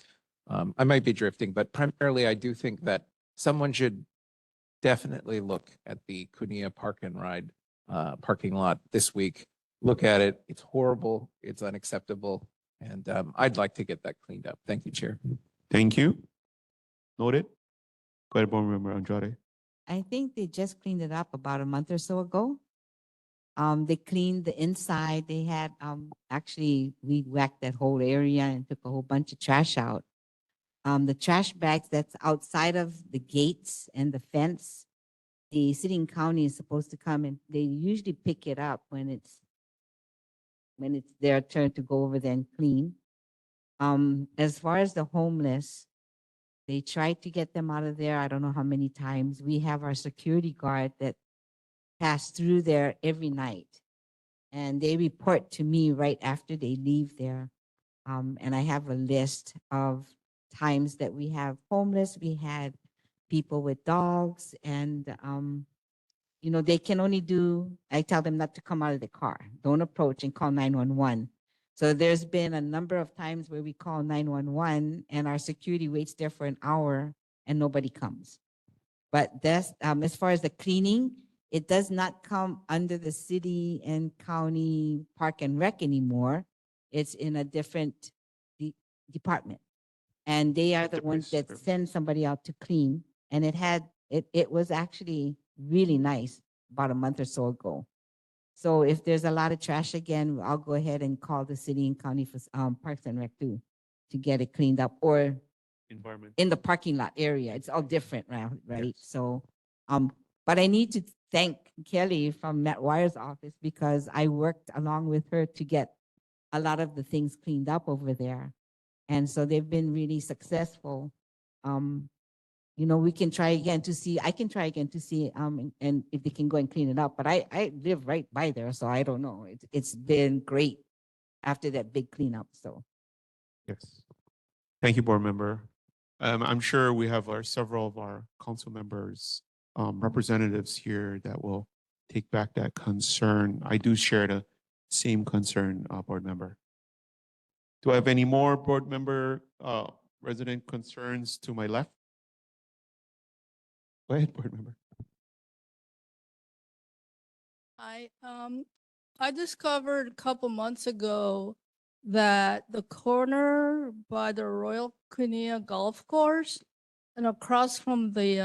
[SPEAKER 14] I might be drifting, but primarily I do think that someone should definitely look at the Cunha Park and Ride parking lot this week. Look at it. It's horrible. It's unacceptable. And I'd like to get that cleaned up. Thank you, Chair.
[SPEAKER 3] Thank you. Noted. Go ahead, board member Andrade.
[SPEAKER 8] I think they just cleaned it up about a month or so ago. They cleaned the inside. They had actually weed whacked that whole area and took a whole bunch of trash out. The trash bags that's outside of the gates and the fence, the city and county is supposed to come and they usually pick it up when it's their turn to go over there and clean. As far as the homeless, they tried to get them out of there. I don't know how many times. We have our security guard that pass through there every night. And they report to me right after they leave there. And I have a list of times that we have homeless. We had people with dogs and, they can only I tell them not to come out of the car. Don't approach and call 911. So there's been a number of times where we call 911 and our security waits there for an hour and nobody comes. But that's, as far as the cleaning, it does not come under the city and county park and rec anymore. It's in a different department. And they are the ones that send somebody out to clean. And it was actually really nice about a month or so ago. So if there's a lot of trash again, I'll go ahead and call the city and county for parks and rec too to get it cleaned up, or
[SPEAKER 3] environment
[SPEAKER 8] in the parking lot area. It's all different, right?
[SPEAKER 3] Yes.
[SPEAKER 8] So, but I need to thank Kelly from Matt Wire's office because I worked along with her to get a lot of the things cleaned up over there. And so they've been really successful. We can try again to see, I can try again to see, and if they can go and clean it up, but I live right by there, so I don't know. It's been great after that big cleanup, so.
[SPEAKER 3] Yes. Thank you, board member. I'm sure we have several of our council members, representatives here that will take back that concern. I do share the same concern, board member. Do I have any more board member, resident concerns to my left? Go ahead, board member.
[SPEAKER 11] I discovered a couple months ago that the corner by the Royal Kinia Golf Course and across from the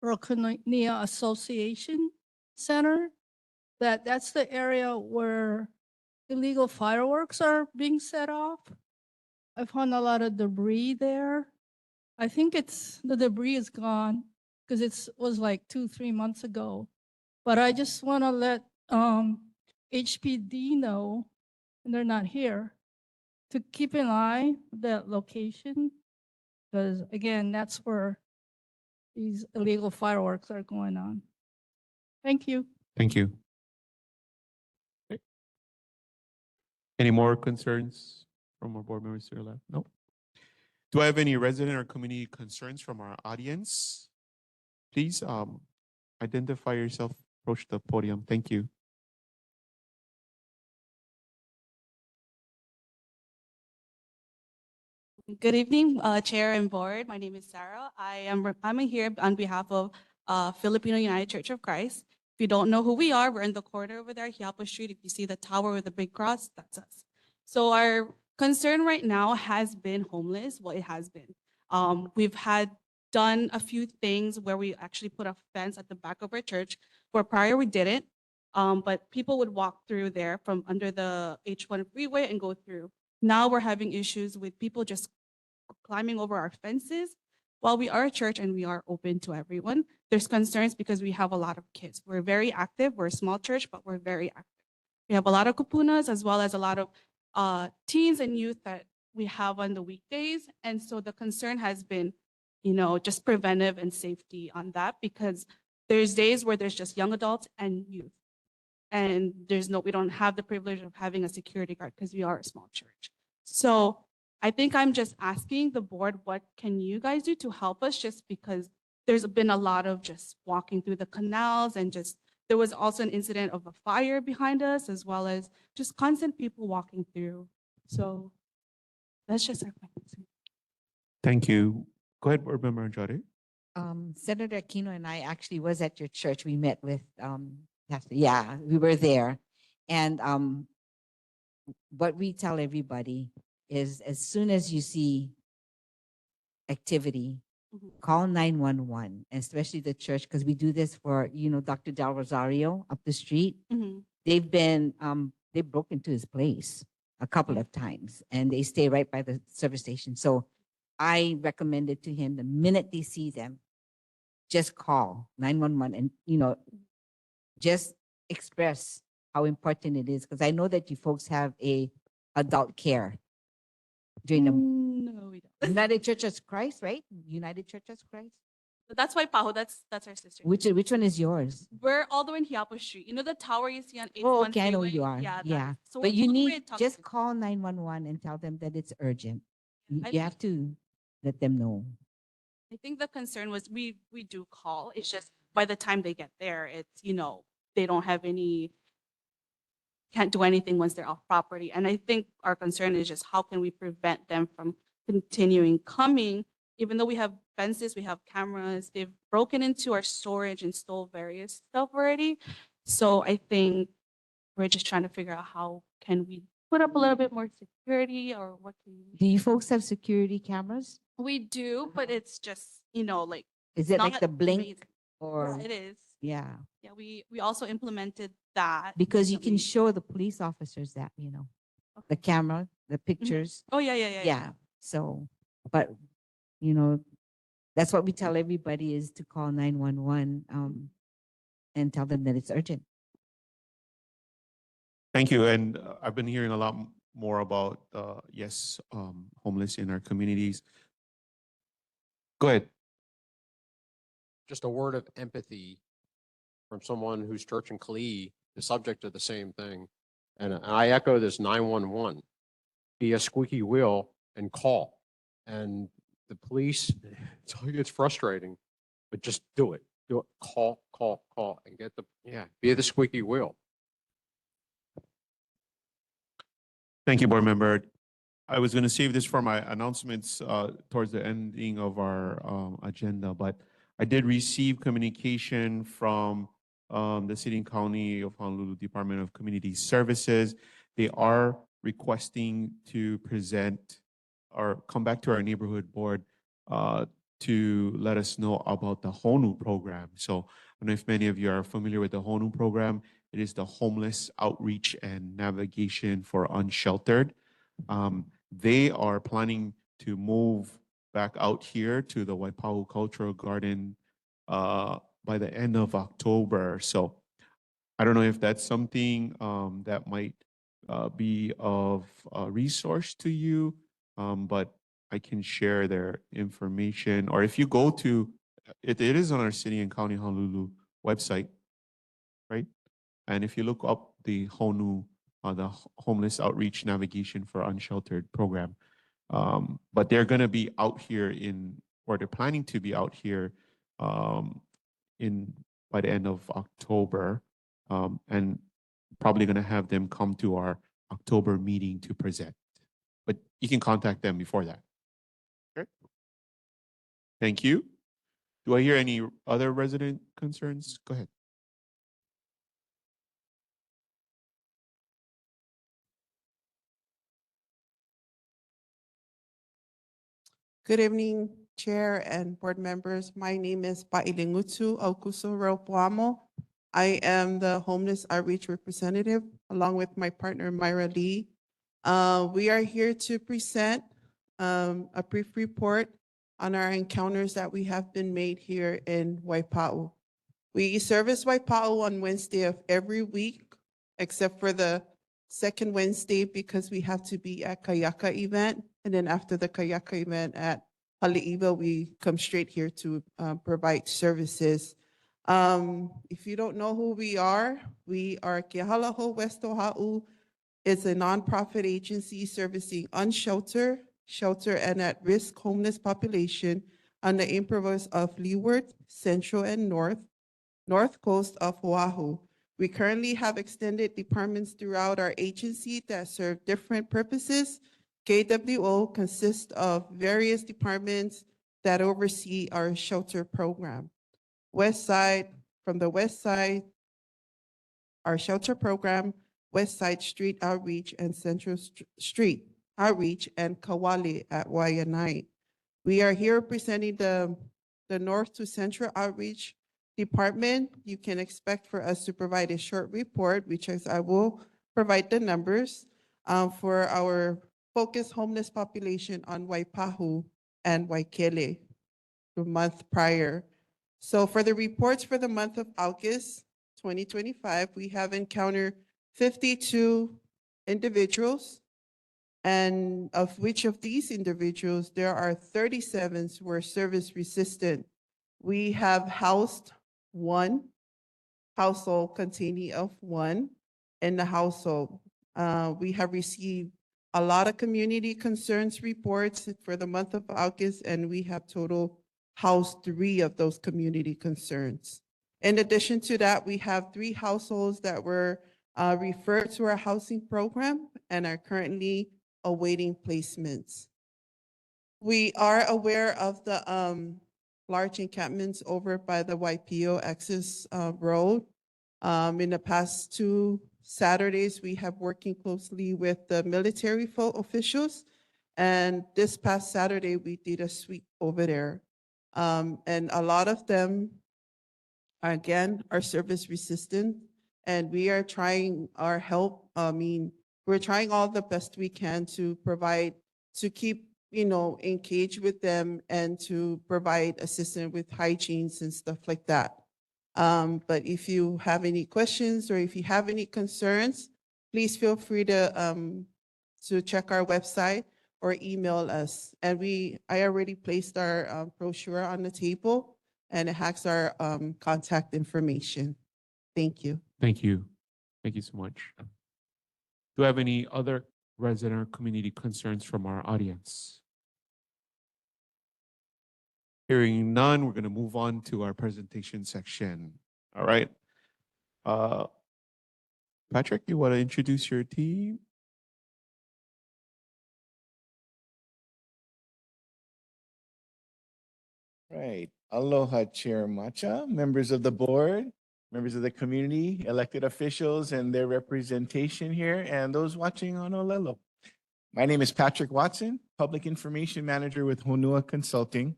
[SPEAKER 11] Royal Kinia Association Center, that's the area where illegal fireworks are being set off. I found a lot of debris there. I think the debris is gone because it was like 2-3 months ago. But I just want to let HPD know, and they're not here, to keep an eye on that location, because again, that's where these illegal fireworks are going on. Thank you.
[SPEAKER 3] Thank you. Okay. Any more concerns from our board members to your left? No. Do I have any resident or community concerns from our audience? Please identify yourself, approach the podium. Thank you.
[SPEAKER 18] Good evening, Chair and Board. My name is Sarah. I'm here on behalf of Filipino United Church of Christ. If you don't know who we are, we're in the corner over there, Hiapo Street. If you see the tower with the big cross, that's us. So our concern right now has been homeless. Well, it has been. We've done a few things where we actually put a fence at the back of our church, where prior we didn't. But people would walk through there from under the H1 freeway and go through. Now we're having issues with people just climbing over our fences. While we are a church and we are open to everyone, there's concerns because we have a lot of kids. We're very active. We're a small church, but we're very active. We have a lot of kupunas as well as a lot of teens and youth that we have on the weekdays. And so the concern has been, just preventive and safety on that, because there's days where there's just young adults and youth. And we don't have the privilege of having a security guard because we are a small church. So I think I'm just asking the board, what can you guys do to help us, just because there's been a lot of just walking through the canals, and there was also an incident of a fire behind us, as well as just constant people walking through. So that's just our concern.
[SPEAKER 3] Thank you. Go ahead, board member Andrade.
[SPEAKER 8] Senator Aquino and I actually was at your church. We met with Pastor. Yeah, we were there. And what we tell everybody is, as soon as you see activity, call 911, especially the church, because we do this for, Dr. Del Rosario up the street. They've broke into his place a couple of times, and they stay right by the service station. So I recommended to him, the minute they see them, just call 911 and, just express how important it is, because I know that you folks have a adult care during the
[SPEAKER 18] No, we don't.
[SPEAKER 8] United Church of Christ, right? United Church of Christ.
[SPEAKER 18] But that's Waipahū. That's our sister.
[SPEAKER 8] Which one is yours?
[SPEAKER 18] We're all the way in Hiapo Street. You know the tower you see on H1
[SPEAKER 8] Oh, okay, I know who
[SPEAKER 18] freeway?
[SPEAKER 8] you are.
[SPEAKER 18] Yeah.
[SPEAKER 8] Yeah.
[SPEAKER 18] So
[SPEAKER 8] But
[SPEAKER 18] we're
[SPEAKER 8] you
[SPEAKER 18] all the way
[SPEAKER 8] need
[SPEAKER 18] in Tuck
[SPEAKER 8] just
[SPEAKER 18] Street.
[SPEAKER 8] call 911 and tell them that it's urgent.
[SPEAKER 18] I
[SPEAKER 8] You have to let them know.
[SPEAKER 18] I think the concern was we do call. It's just by the time they get there, it's, they don't have can't do anything once they're off property. And I think our concern is just how can we prevent them from continuing coming, even though we have fences, we have cameras, they've broken into our storage and stole various stuff already. So I think we're just trying to figure out how can we put up a little bit more security, or what can we.
[SPEAKER 8] Do you folks have security cameras?
[SPEAKER 18] We do, but it's just, like.
[SPEAKER 8] Is it like
[SPEAKER 18] not
[SPEAKER 8] the blink
[SPEAKER 18] amazing.
[SPEAKER 8] or?
[SPEAKER 18] Yeah, it is.
[SPEAKER 8] Yeah,
[SPEAKER 18] Yeah, we also implemented that.
[SPEAKER 8] because you can
[SPEAKER 18] recently.
[SPEAKER 8] show the police officers that, the camera, the pictures.
[SPEAKER 18] Oh, yeah.
[SPEAKER 8] Yeah. So, but, that's what we tell everybody, is to call 911 and tell them that it's urgent.
[SPEAKER 3] Thank you. And I've been hearing a lot more about, homeless in our communities. Go ahead.
[SPEAKER 13] Just a word of empathy from someone whose church in Kalihi is subject to the same thing. And I echo this 911. Be a squeaky wheel and call. And the police, it's frustrating, but just do it. Do it. Call, and get be the squeaky wheel.
[SPEAKER 3] Thank you, board member. I was going to save this for my announcements towards the ending of our agenda, but I did receive communication from the City and County of Honolulu Department of Community Services. They are requesting to present or come back to our neighborhood board to let us know about the HONU program. So I don't know if many of you are familiar with the HONU program. It is the Homeless Outreach and Navigation for Unsheltered. They are planning to move back out here to the Waipahū Cultural Garden by the end of October. So I don't know if that's something that might be of resource to you, but I can share their information. Or if you go to, it is on our City and County Honolulu website, right? And if you look up the HONU, the Homeless Outreach Navigation for Unsheltered program, but they're going to be out here or they're planning to be out here by the end of October, and probably going to have them come to our October meeting to present. But you can contact them before that. Okay. Thank you. Do I hear any other resident concerns? Go ahead.
[SPEAKER 19] Good evening, Chair and board members. My name is Pa'ilingutu Aukuso Puamo. I am the Homeless Outreach Representative along with my partner, Myra Lee. We are here to present a brief report on our encounters that we have been made here in Waipahū. We service Waipahū on Wednesday of every week, except for the second Wednesday because we have to be at Kayaka event. And then after the Kayaka event at Haleiwa, we come straight here to provide services. If you don't know who we are Ke Halaho West Oahu. It's a nonprofit agency servicing unsheltered, shelter, and at-risk homeless population on the improvince of Leeward, Central, and North Coast of Oahu. We currently have extended departments throughout our agency that serve different purposes. KWO consists of various departments that oversee our shelter program. From the west side, our shelter program, West Side Street Outreach and Central Street Outreach and Kawali at Waianae. We are here presenting the North to Central Outreach Department. You can expect for us to provide a short report, which is I will provide the numbers for our focused homeless population on Waipahū and Waikele the month prior. So for the reports for the month of August 2025, we have encountered 52 individuals, and of which of these individuals, there are 37 who are service resistant. We have housed one household containing of one in the household. We have received a lot of community concerns reports for the month of August, and we have total housed 3 of those community concerns. In addition to that, we have 3 households that were referred to our housing program and are currently awaiting placements. We are aware of the large encampments over by the Waipio access road. In the past 2 Saturdays, we have working closely with the military officials. And this past Saturday, we did a sweep over there. And a lot of them, again, are service resistant. And we are trying our help. We're trying all the best we can to provide, to keep, engaged with them and to provide assistance with hygienes and stuff like that. But if you have any questions or if you have any concerns, please feel free to check our website or email us. And I already placed our brochure on the table, and it has our contact information. Thank you.
[SPEAKER 3] Thank you. Thank you so much. Do I have any other resident or community concerns from our audience? Hearing none, we're going to move on to our presentation section. All right. Patrick, you want to introduce your team?
[SPEAKER 20] Right. Aloha, Chair Macha, members of the board, members of the community, elected officials and their representation here, and those watching on Olelo. My name is Patrick Watson, Public Information Manager with Honua Consulting,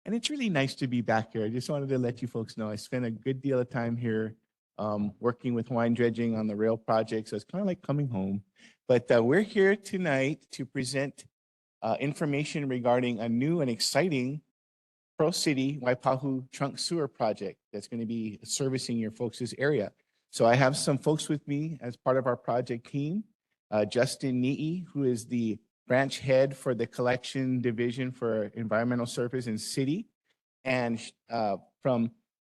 [SPEAKER 20] and it's really nice to be back here. I just wanted to let you folks know I spent a good deal of time here working with wine dredging on the rail project, so it's kind of like coming home. But we're here tonight to present information regarding a new and exciting Pearl City Waipahū Trunk Sewer Project that's going to be servicing your folks' area. So I have some folks with me as part of our project team. Justin Neaty, who is the branch head for the collection division for environmental service and city. And from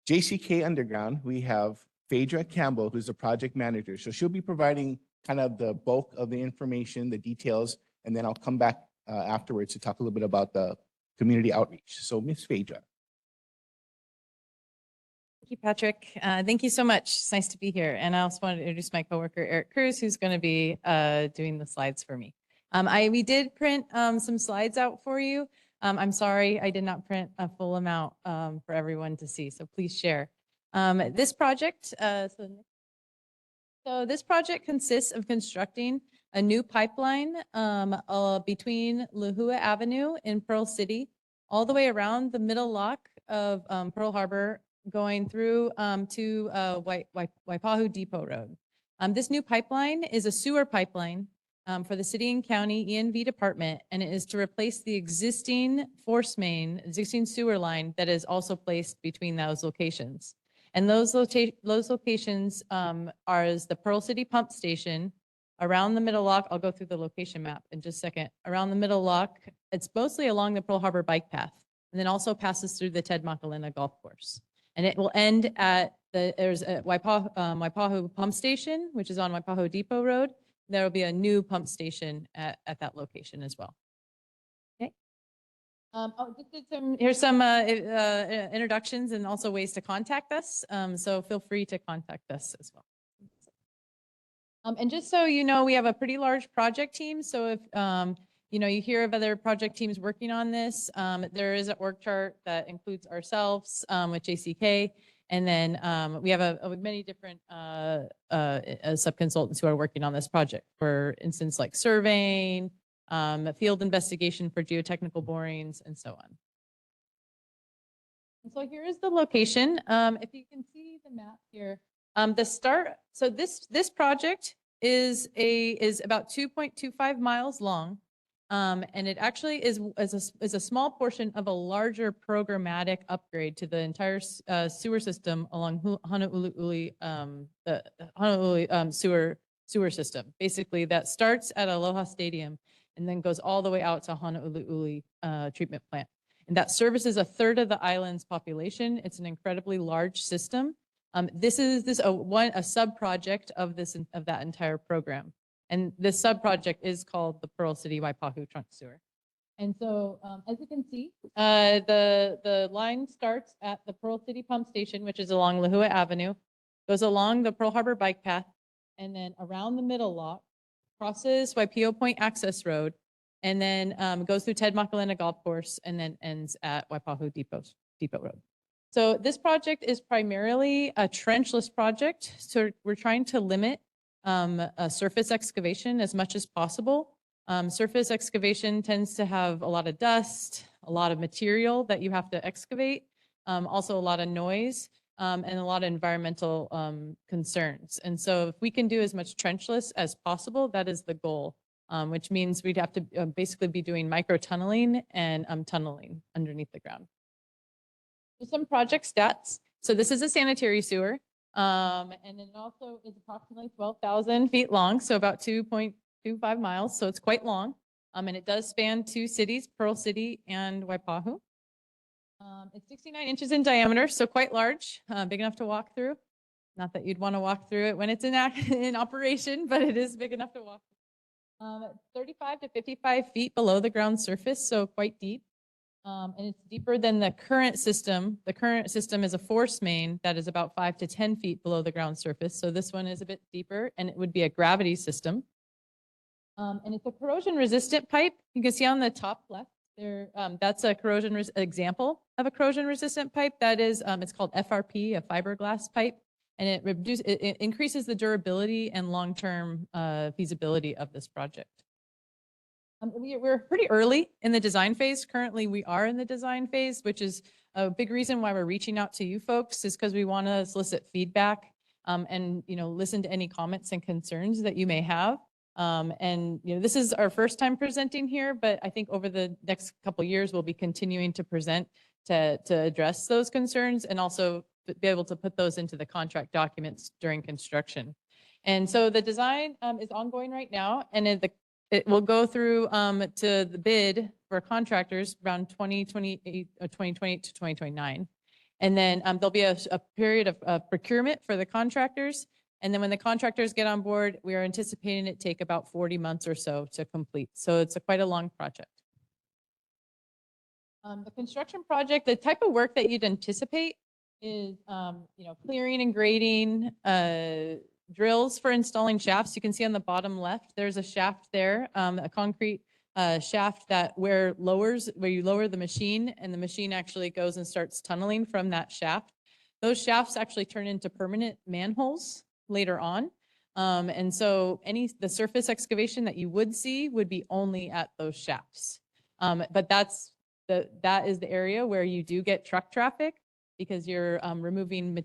[SPEAKER 20] JCK Underground, we have Phaedra Campbell, who's the project manager. So she'll be providing kind of the bulk of the information, the details, and then I'll come back afterwards to talk a little bit about the community outreach. So Ms. Phaedra.
[SPEAKER 21] Thank you, Patrick. Thank you so much. It's nice to be here. And I also want to introduce my coworker, Eric Cruz, who's going to be doing the slides for me. We did print some slides out for you. I'm sorry, I did not print a full amount for everyone to see, so please share. This project, so this project consists of constructing a new pipeline between Lehua Avenue in Pearl City, all the way around the middle lock of Pearl Harbor, going through to Waipahū Depot Road. This new pipeline is a sewer pipeline for the city and county ENV department, and it is to replace the existing force main, existing sewer line that is also placed between those locations. And those locations are the Pearl City Pump Station, around the middle lock. I'll go through the location map in just a second. Around the middle lock, it's mostly along the Pearl Harbor bike path, and then also passes through the Ted Makalina Golf Course. And it will end at there's a Waipahū Pump Station, which is on Waipahū Depot Road. There will be a new pump station at that location as well. Okay. Here's some introductions and also ways to contact us. So feel free to contact us as well. And just so you know, we have a pretty large project team. So if you hear of other project teams working on this, there is an org chart that includes ourselves with JCK. And then we have many different sub-consultants who are working on this project. For instance, like surveying, field investigation for geotechnical borings, and so on. And so here is the location. If you can see the map here, so this project is about 2.25 miles long. And it actually is a small portion of a larger programmatic upgrade to the entire sewer system along Honolulu, the Honolulu sewer system. Basically, that starts at Aloha Stadium and then goes all the way out to Honolulu treatment plant. And that services a third of the island's population. It's an incredibly large system. This is a sub-project of that entire program. And this sub-project is called the Pearl City Waipahū Trunk Sewer. And so, as you can see, the line starts at the Pearl City Pump Station, which is along Lehua Avenue, goes along the Pearl Harbor bike path, and then around the middle lock, crosses Waipio Point Access Road, and then goes through Ted Makalina Golf Course, and then ends at Waipahū Depot Road. So this project is primarily a trenchless project. So we're trying to limit surface excavation as much as possible. Surface excavation tends to have a lot of dust, a lot of material that you have to excavate, also a lot of noise, and a lot of environmental concerns. And so if we can do as much trenchless as possible, that is the goal, which means we'd have to basically be doing micro tunneling and tunneling underneath the ground. So some project stats. So this is a sanitary sewer. And it also is approximately 12,000 feet long, so about 2.25 miles. So it's quite long. And it does span two cities, Pearl City and Waipahū. It's 69 inches in diameter, so quite large, big enough to walk through. Not that you'd want to walk through it when it's in operation, but it is big enough to walk through. 35 to 55 feet below the ground surface, so quite deep. And it's deeper than the current system. The current system is a force main that is about 5 to 10 feet below the ground surface. So this one is a bit deeper, and it would be a gravity system. And it's a corrosion resistant pipe. You can see on the top left there, that's a example of a corrosion resistant pipe. That is, it's called FRP, a fiberglass pipe, and it increases the durability and long-term feasibility of this project. We're pretty early in the design phase. Currently, we are in the design phase, which is a big reason why we're reaching out to you folks, is because we want to solicit feedback and listen to any comments and concerns that you may have. And this is our first time presenting here, but I think over the next couple of years, we'll be continuing to present to address those concerns and also be able to put those into the contract documents during construction. And so the design is ongoing right now, and it will go through to the bid for contractors around 2028 or 2028 to 2029. And then there'll be a period of procurement for the contractors. And then when the contractors get on board, we are anticipating it take about 40 months or so to complete. So it's quite a long project. The construction project, the type of work that you'd anticipate is, clearing and grading, drills for installing shafts. You can see on the bottom left, there's a shaft there, a concrete shaft where you lower the machine, and the machine actually goes and starts tunneling from that shaft. Those shafts actually turn into permanent manholes later on. And so the surface excavation that you would see would be only at those shafts. But that is the area where you do get truck traffic, because you're removing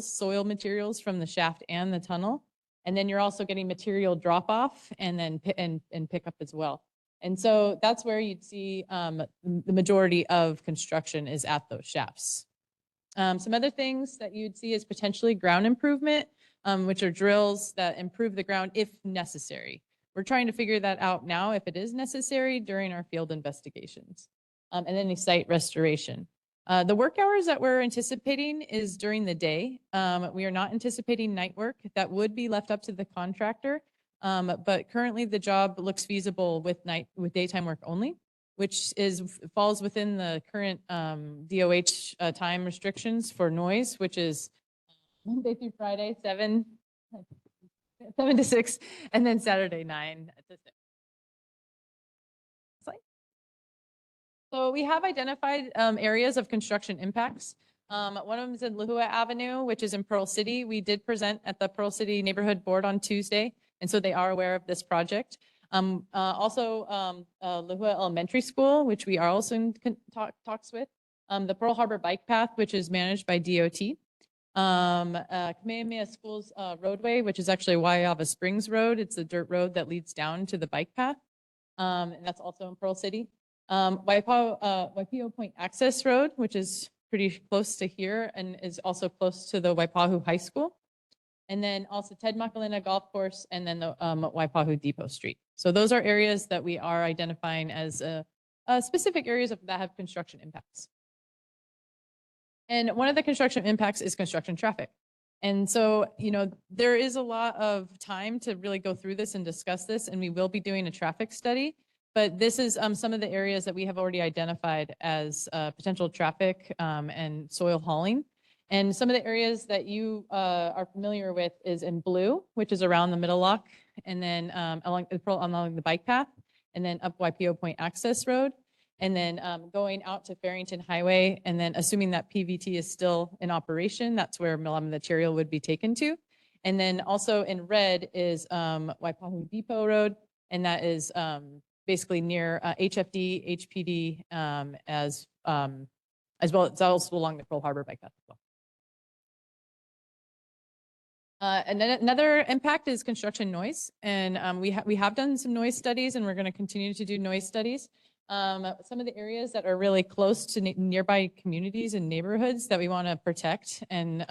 [SPEAKER 21] soil materials from the shaft and the tunnel. And then you're also getting material drop off and then pick up as well. And so that's where you'd see the majority of construction is at those shafts. Some other things that you'd see is potentially ground improvement, which are drills that improve the ground if necessary. We're trying to figure that out now if it is necessary during our field investigations. And then the site restoration. The work hours that we're anticipating is during the day. We are not anticipating night work. That would be left up to the contractor. But currently the job looks feasible with daytime work only, which falls within the current DOH time restrictions for noise, which is Monday through Friday, 7 to 6, and then Saturday 9 to 6. So we have identified areas of construction impacts. One of them is in Lehua Avenue, which is in Pearl City. We did present at the Pearl City Neighborhood Board on Tuesday, and so they are aware of this project. Also, Lehua Elementary School, which we are also in talks with. The Pearl Harbor Bike Path, which is managed by DOT. Kamehameha School's roadway, which is actually Waiahava Springs Road. It's a dirt road that leads down to the bike path. And that's also in Pearl City. Waipahū Point Access Road, which is pretty close to here and is also close to the Waipahū High School. And then also Ted Makalina Golf Course, and then the Waipahū Depot Street. So those are areas that we are identifying as specific areas that have construction impacts. And one of the construction impacts is construction traffic. And so, there is a lot of time to really go through this and discuss this, and we will be doing a traffic study. But this is some of the areas that we have already identified as potential traffic and soil hauling. And some of the areas that you are familiar with is in blue, which is around the middle lock, and then along the bike path, and then up Waipahū Point Access Road, and then going out to Farrington Highway, and then assuming that PVT is still in operation, that's where a lot of material would be taken to. And then also in red is Waipahū Depot Road, and that is basically near HFD, HPD, as well. It's also along the Pearl Harbor bike path as well. And then another impact is construction noise. And we have done some noise studies, and we're going to continue to do noise studies. Some of the areas that are really close to nearby communities and neighborhoods that we want to protect and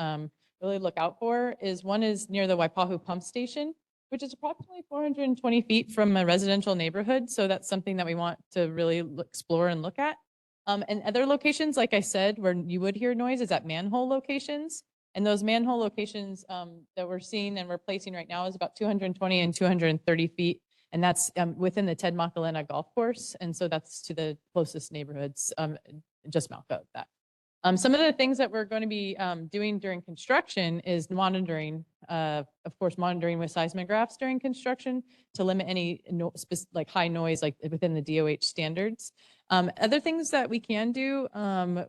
[SPEAKER 21] really look out for is near the Waipahū pump station, which is approximately 420 feet from a residential neighborhood. So that's something that we want to really explore and look at. And other locations, like I said, where you would hear noise is at manhole locations. And those manhole locations that we're seeing and replacing right now is about 220 and 230 feet And that's within the Ted Macarena Golf Course. And so that's to the closest neighborhoods, just south of that. Some of the things that we're going to be doing during construction is monitoring, of course, monitoring with seismographs during construction to limit any like high noise, like within the DOH standards. Other things that we can do,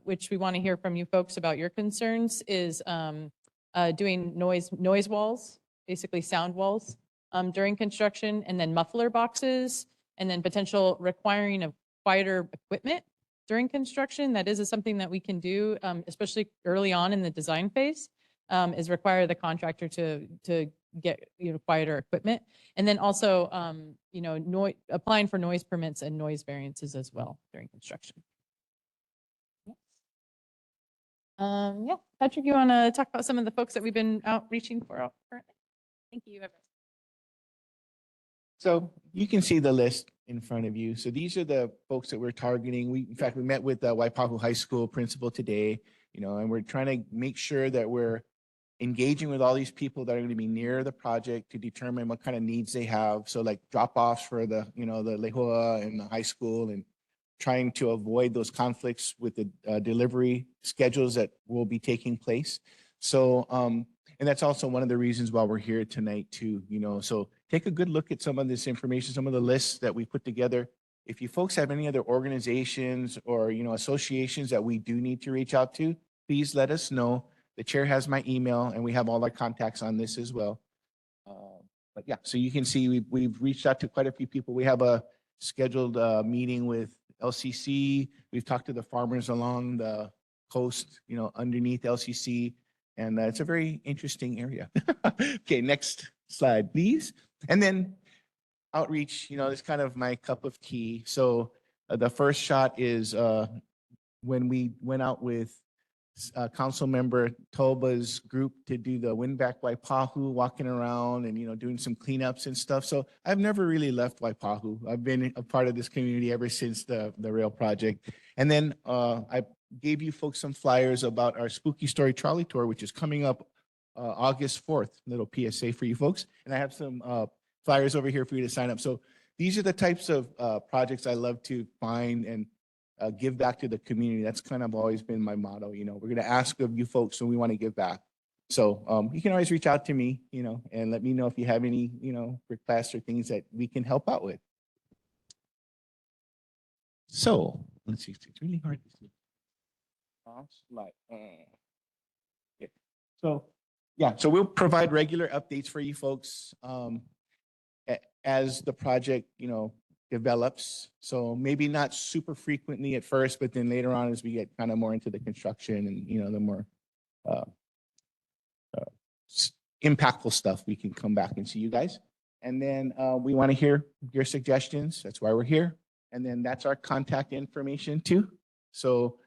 [SPEAKER 21] which we want to hear from you folks about your concerns, is doing noise walls, basically sound walls during construction, and then muffler boxes, and then potential requiring of quieter equipment during construction. That is something that we can do, especially early on in the design phase, is require the contractor to get quieter equipment, and then also applying for noise permits and noise variances as well during construction. Yeah, Patrick, you want to talk about some of the folks that we've been outreaching for currently? Thank you.
[SPEAKER 20] So you can see the list in front of you. So these are the folks that we're targeting. In fact, we met with the Waipahū High School principal today, and we're trying to make sure that we're engaging with all these people that are going to be near the project to determine what kind of needs they have. So like drop-offs for the Lehua and the high school, and trying to avoid those conflicts with the delivery schedules that will be taking place. So, and that's also one of the reasons why we're here tonight too, so take a good look at some of this information, some of the lists that we put together. If you folks have any other organizations or, associations that we do need to reach out to, please let us know. The chair has my email, and we have all our contacts on this as well. But yeah, so you can see we've reached out to quite a few people. We have a scheduled meeting with LCC. We've talked to the farmers along the coast, underneath LCC, and it's a very interesting area. Okay, next slide, please. And then outreach, it's kind of my cup of tea. So the first shot is when we went out with Council Member Toba's group to do the Win Back Waipahū, walking around and doing some cleanups and stuff. So I've never really left Waipahū. I've been a part of this community ever since the rail project. And then I gave you folks some flyers about our Spooky Story Trolley Tour, which is coming up August 4th. Little PSA for you folks. And I have some flyers over here for you to sign up. So these are the types of projects I love to find and give back to the community. That's kind of always been my motto. We're going to ask of you folks, and we want to give back. So you can always reach out to me, and let me know if you have any, requests or things that we can help out with. So let's see, it's really hard to see. Slide. Yeah. So yeah, so we'll provide regular updates for you folks as the project, develops. So maybe not super frequently at first, but then later on as we get kind of more into the construction and, the more impactful stuff, we can come back and see you guys. And then we want to hear your suggestions. That's why we're here. And then that's our contact information too. So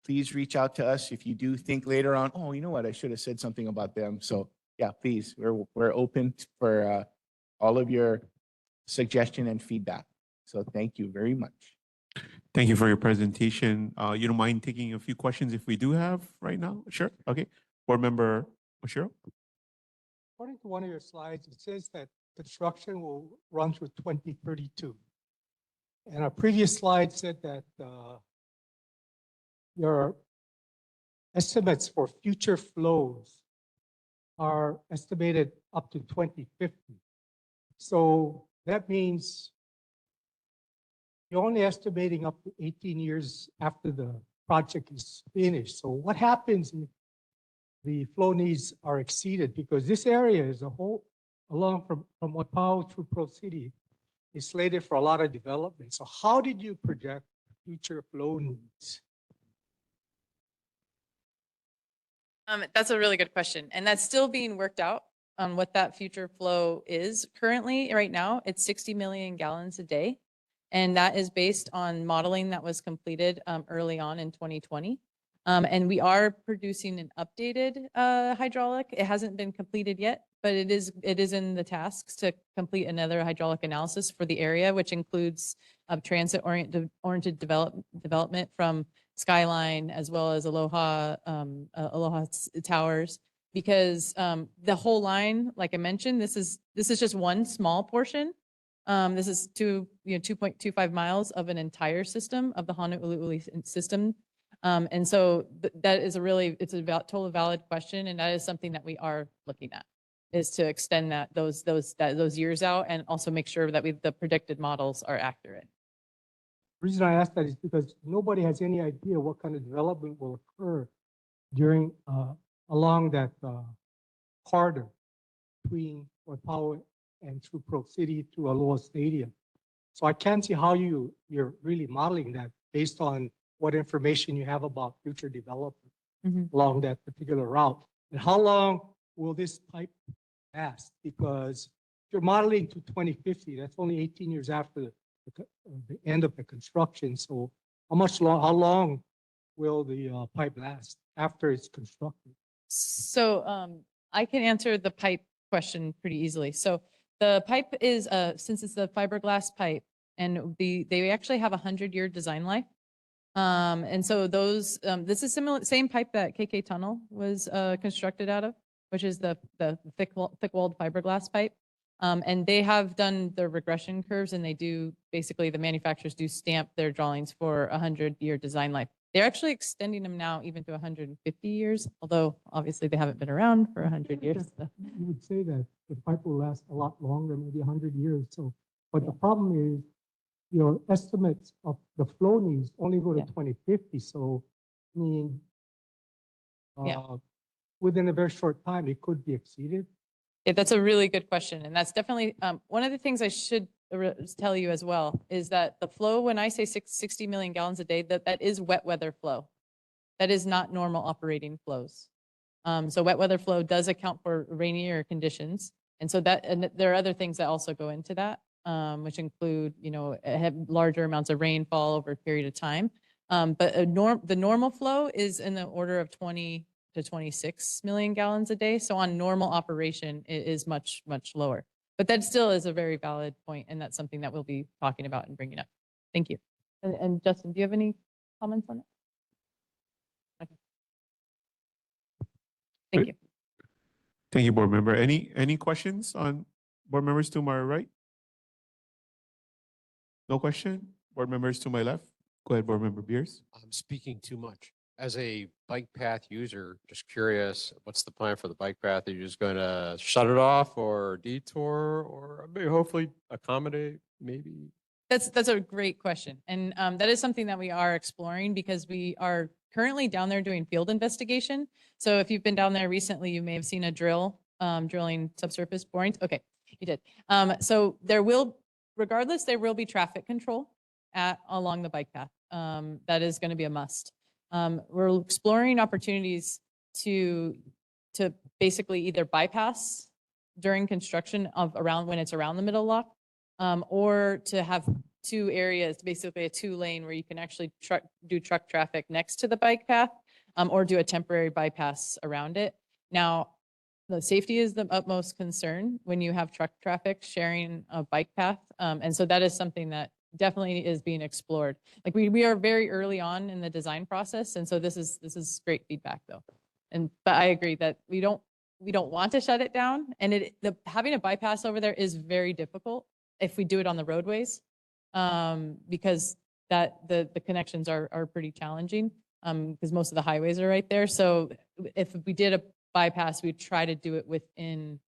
[SPEAKER 20] please reach out to us if you do think later on, oh, you know what, I should have said something about them. So yeah, please, we're open for all of your suggestion and feedback. So thank you very much.
[SPEAKER 3] Thank you for your presentation. You don't mind taking a few questions if we do have right now? Sure. Okay. Board Member Oshiro.
[SPEAKER 2] According to one of your slides, it says that construction will run through 2032. And our previous slide said that your estimates for future flows are estimated up to 2050. So that means you're only estimating up to 18 years after the project is finished. So what happens if the flow needs are exceeded? Because this area is a whole, along from Waipahū through Pro City, is slated for a lot of development. So how did you project future flow needs?
[SPEAKER 21] That's a really good question. And that's still being worked out on what that future flow is. Currently, right now, it's 60 million gallons a day. And that is based on modeling that was completed early on in 2020. And we are producing an updated hydraulic. It hasn't been completed yet, but it is in the tasks to complete another hydraulic analysis for the area, which includes transit-oriented development from Skyline as well as Aloha Towers. Because the whole line, like I mentioned, this is just one small portion This is 2.25 miles of an entire system of the Honolulu system. And so that is it's a totally valid question. And that is something that we are looking at, is to extend those years out and also make sure that the predicted models are accurate.
[SPEAKER 2] The reason I ask that is because nobody has any idea what kind of development will occur during, along that corridor between Waipahū and through Pro City to Aloha Stadium. So I can't see how you're really modeling that based on what information you have about future development along that particular route. And how long will this pipe last? Because if you're modeling to 2050, that's only 18 years after the end of the construction. So how long will the pipe last after it's constructed?
[SPEAKER 21] So I can answer the pipe question pretty easily. So the pipe is, since it's the fiberglass pipe, and they actually have a 100-year design life. And so this is same pipe that KK Tunnel was constructed out of, which is the thick-walled fiberglass pipe. And they have done the regression curves, and basically the manufacturers do stamp their drawings for a 100-year design life. They're actually extending them now even to 150 years, although obviously they haven't been around for 100 years. So.
[SPEAKER 2] You would say that the pipe will last a lot longer, maybe 100 years. So, but the problem is your estimates of the flow needs only go to 2050. So, I mean, within a very short time, it could be exceeded.
[SPEAKER 21] Yeah, that's a really good question. And that's definitely one of the things I should tell you as well is that the flow, when I say 60 million gallons a day, that is wet weather flow. That is not normal operating flows. So wet weather flow does account for rainier conditions. And so and there are other things that also go into that, which include, have larger amounts of rainfall over a period of time. But the normal flow is in the order of 20 to 26 million gallons a day. So on normal operation, it is much, much lower. But that still is a very valid point, and that's something that we'll be talking about and bringing up. Thank you. And Justin, do you have any comments on it? Okay. Thank you.
[SPEAKER 3] Thank you, board member. Any questions on board members to my right? No question? Board members to my left? Go ahead, board member Beers.
[SPEAKER 13] I'm speaking too much. As a bike path user, just curious, what's the plan for the bike path? Are you just going to shut it off or detour or maybe hopefully accommodate maybe?
[SPEAKER 21] That's a great question. And that is something that we are exploring because we are currently down there doing field investigation. So if you've been down there recently, you may have seen a drilling subsurface borings. Okay, you did. So regardless, there will be traffic control along the bike path. That is going to be a must. We're exploring opportunities to basically either bypass during construction when it's around the middle lock, or to have two areas, basically a 2-lane where you can actually do truck traffic next to the bike path, or do a temporary bypass around it. Now, the safety is the utmost concern when you have truck traffic sharing a bike path. And so that is something that definitely is being explored. Like we are very early on in the design process. And so this is great feedback though. But I agree that we don't want to shut it down. And having a bypass over there is very difficult if we do it on the roadways, because the connections are pretty challenging, because most of the highways are right there. So if we did a bypass, we'd try to do it within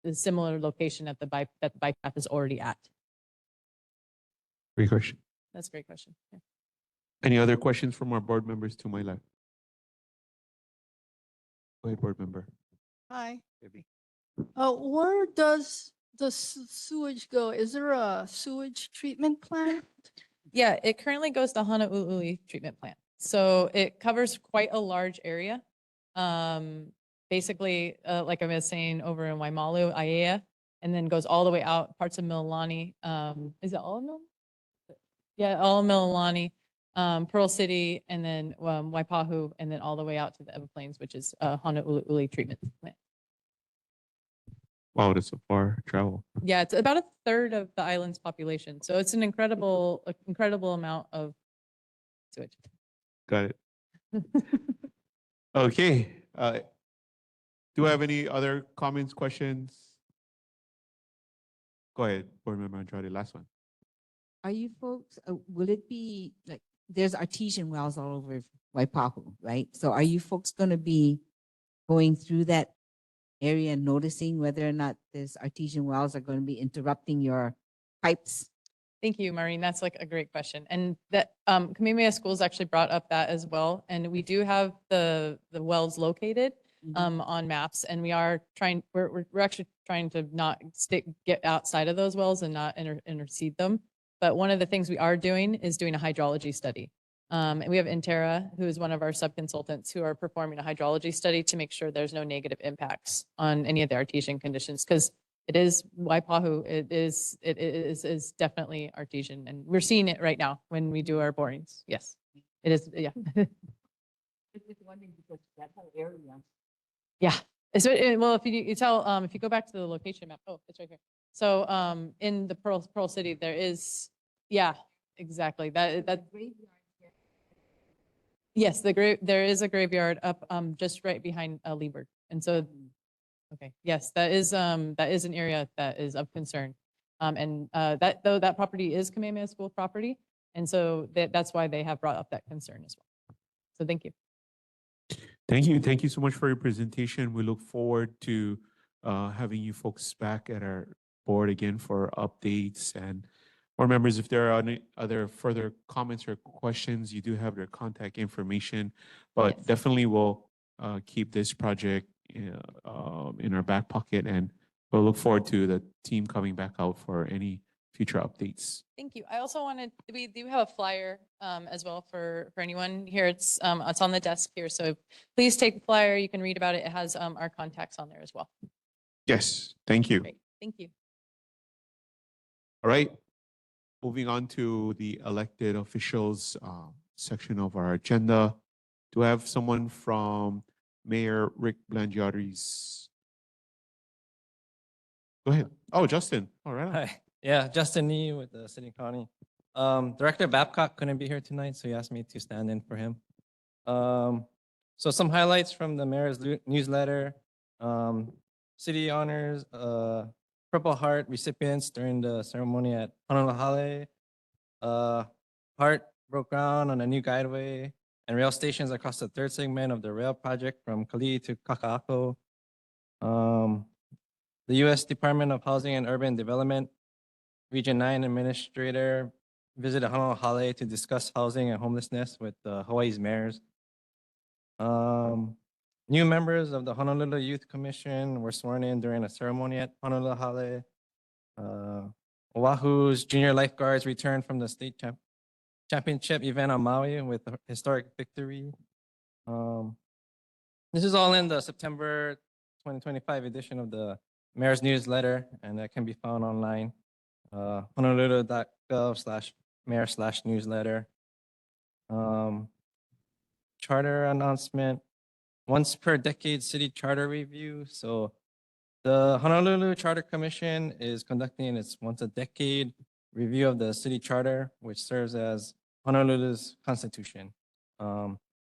[SPEAKER 21] the similar location that the bike path is already at.
[SPEAKER 3] Great question.
[SPEAKER 21] That's a great question. Yeah.
[SPEAKER 3] Any other questions from our board members to my left? Go ahead, board member.
[SPEAKER 11] Hi. Where does the sewage go? Is there a sewage treatment plant?
[SPEAKER 21] Yeah, it currently goes to Honolulu treatment plant. So it covers quite a large area. Basically, like I was saying, over in Waimalu, Aiea, and then goes all the way out parts of Mililani. Is it all of Mililani? Yeah, all of Mililani, Pearl City, and then Waipahū, and then all the way out to the Everplains, which is Honolulu treatment plant.
[SPEAKER 3] Wow, that's a far travel.
[SPEAKER 21] Yeah, it's about a third of the island's population. So it's an incredible amount of sewage.
[SPEAKER 3] Got it. Okay. Do I have any other comments, questions? Go ahead, Board Member Andrade, last one.
[SPEAKER 8] Are you folks, will it be like, there's artesian wells all over Waipahū, right? So are you folks going to be going through that area and noticing whether or not these artesian wells are going to be interrupting your pipes?
[SPEAKER 21] Thank you, Maureen. That's like a great question. And that Kamehameha Schools actually brought up that as well. And we do have the wells located on maps, and we're actually trying to not get outside of those wells and not intercede them. But one of the things we are doing is doing a hydrology study. And we have Intera, who is one of our sub-consultants, who are performing a hydrology study to make sure there's no negative impacts on any of the artesian conditions, because it is Waipahū. It is definitely artesian, and we're seeing it right now when we do our borings. Yes, it is. Yeah. Yeah. So, well, if you tell, if you go back to the location map, oh, it's right here. So, in the Pearl City, there is, yeah, exactly. Yes, there is a graveyard up, just right behind Leeward, and so. Okay, yes, that is an area that is of concern. And that property is Kamehameha School property. And so that's why they have brought up that concern as well. So thank you.
[SPEAKER 3] Thank you. Thank you so much for your presentation. We look forward to having you folks back at our board again for updates. And board members, if there are any other further comments or questions, you do have their contact information. But
[SPEAKER 21] Yes.
[SPEAKER 3] definitely we'll keep this project in our back pocket, and we'll look forward to the team coming back out for any future updates.
[SPEAKER 21] Thank you. I also we do have a flyer as well for anyone here. It's on the desk here. So please take the flyer. You can read about it. It has our contacts on there as well.
[SPEAKER 3] Yes, thank you.
[SPEAKER 21] Great. Thank you.
[SPEAKER 3] All right. Moving on to the elected officials section of our agenda. Do I have someone from Mayor Rick Blangiotti's? Go ahead. Oh, Justin. All right.
[SPEAKER 5] Hi. Yeah, Justin Nee with the City County. Director Babcock couldn't be here tonight, so he asked me to stand in for him. So some highlights from the mayor's newsletter. City honors Purple Heart recipients during the ceremony at Honolulu. Heart broke ground on a new guideway and rail stations across the third segment of the rail project from Kalihi to Kaka'ako. The U.S. Department of Housing and Urban Development Region 9 Administrator visited Honolulu to discuss housing and homelessness with Hawaii's mayors. New members of the Honolulu Youth Commission were sworn in during a ceremony at Honolulu. Oahu's junior lifeguards returned from the state championship event on Maui with a historic victory. This is all in the September 2025 edition of the mayor's newsletter, and that can be found online. Honolulu.gov/mayor/newsletter. Charter announcement. Once per decade city charter review. So the Honolulu Charter Commission is conducting its once a decade review of the city charter, which serves as Honolulu's constitution.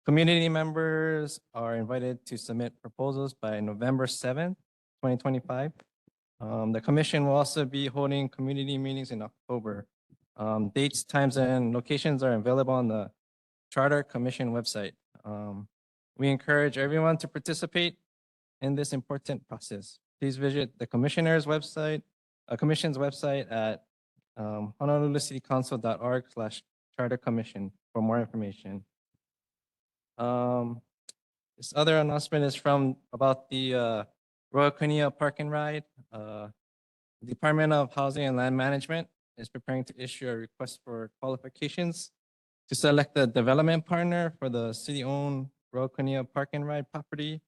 [SPEAKER 5] Community members are invited to submit proposals by November 7th, 2025. The commission will also be holding community meetings in October. Dates, times, and locations are available on the Charter Commission website. We encourage everyone to participate in this important process. Please visit the commission's website at honolulucitycouncil.org/chartercommission for more information. This other announcement is about the Royal Kunia Park and Ride. The Department of Housing and Land Management is preparing to issue a request for qualifications to select the development partner for the city-owned Royal Kunia Park and Ride property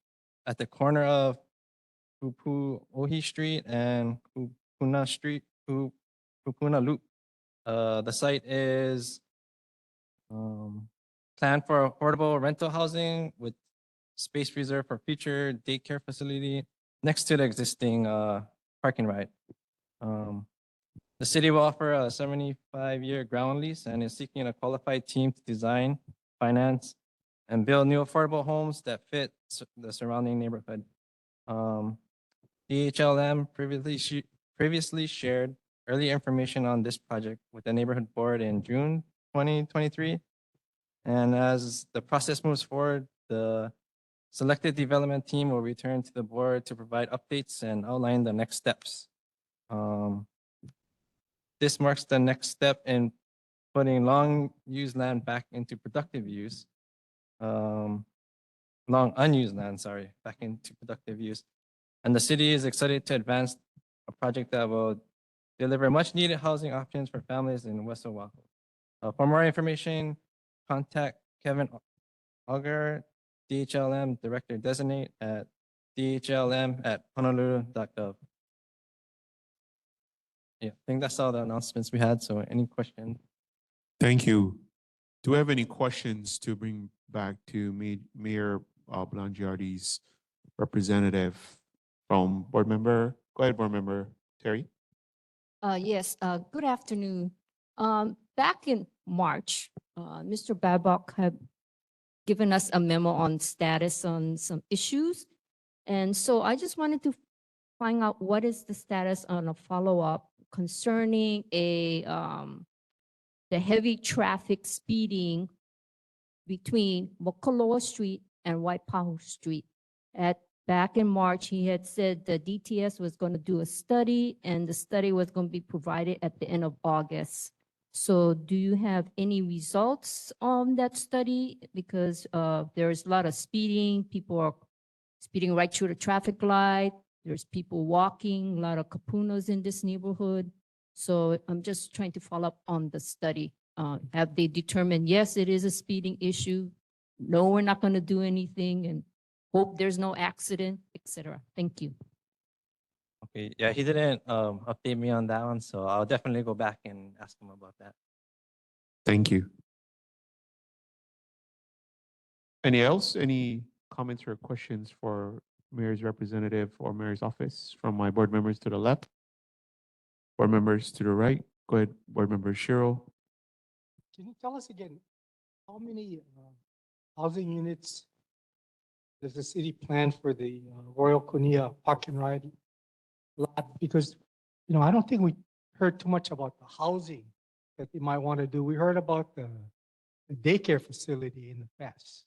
[SPEAKER 5] at the corner of Pupuohi Street and Kupuna Street, Kupuna Loop. The site is planned for affordable rental housing with space reserved for future daycare facility next to the existing park and ride. The city will offer a 75-year ground lease and is seeking a qualified team to design, finance, and build new affordable homes that fit the surrounding neighborhood. DHLM previously shared early information on this project with the neighborhood board in June 2023. And as the process moves forward, the selected development team will return to the board to provide updates and outline the next steps. This marks the next step in putting long used land back into productive use. Long unused land, sorry, back into productive use. And the city is excited to advance a project that will deliver much needed housing options for families in West Oahu. For more information, contact Kevin Auger, DHLM Director Designate at dhlm@honolulu.gov. Yeah, I think that's all the announcements we had. So any questions?
[SPEAKER 3] Thank you. Do we have any questions to bring back to Mayor Blangiardi's representative from board member? Go ahead, board member Terry.
[SPEAKER 6] Yes, good afternoon. Back in March, Mr. Babcock had given us a memo on status on some issues. And so I just wanted to find out what is the status on a follow-up concerning the heavy traffic speeding between Mokoloa Street and Waipahū Street. Back in March, he had said the DTS was going to do a study and the study was going to be provided at the end of August. So do you have any results on that study? Because there's a lot of speeding. People are speeding right through the traffic light. There's people walking, a lot of kapunas in this neighborhood. So I'm just trying to follow up on the study. Have they determined, yes, it is a speeding issue? No, we're not going to do anything and hope there's no accident, etc. Thank you.
[SPEAKER 5] Okay, yeah, he didn't update me on that one, so I'll definitely go back and ask him about that.
[SPEAKER 3] Thank you. Any else? Any comments or questions for Mayor's representative or Mayor's office from my board members to the left? Board members to the right? Go ahead, board member Shiro.
[SPEAKER 2] Can you tell us again, how many housing units does the city plan for the Royal Kunia Park and Ride lot? Because, I don't think we heard too much about the housing that they might want to do. We heard about the daycare facility in the past.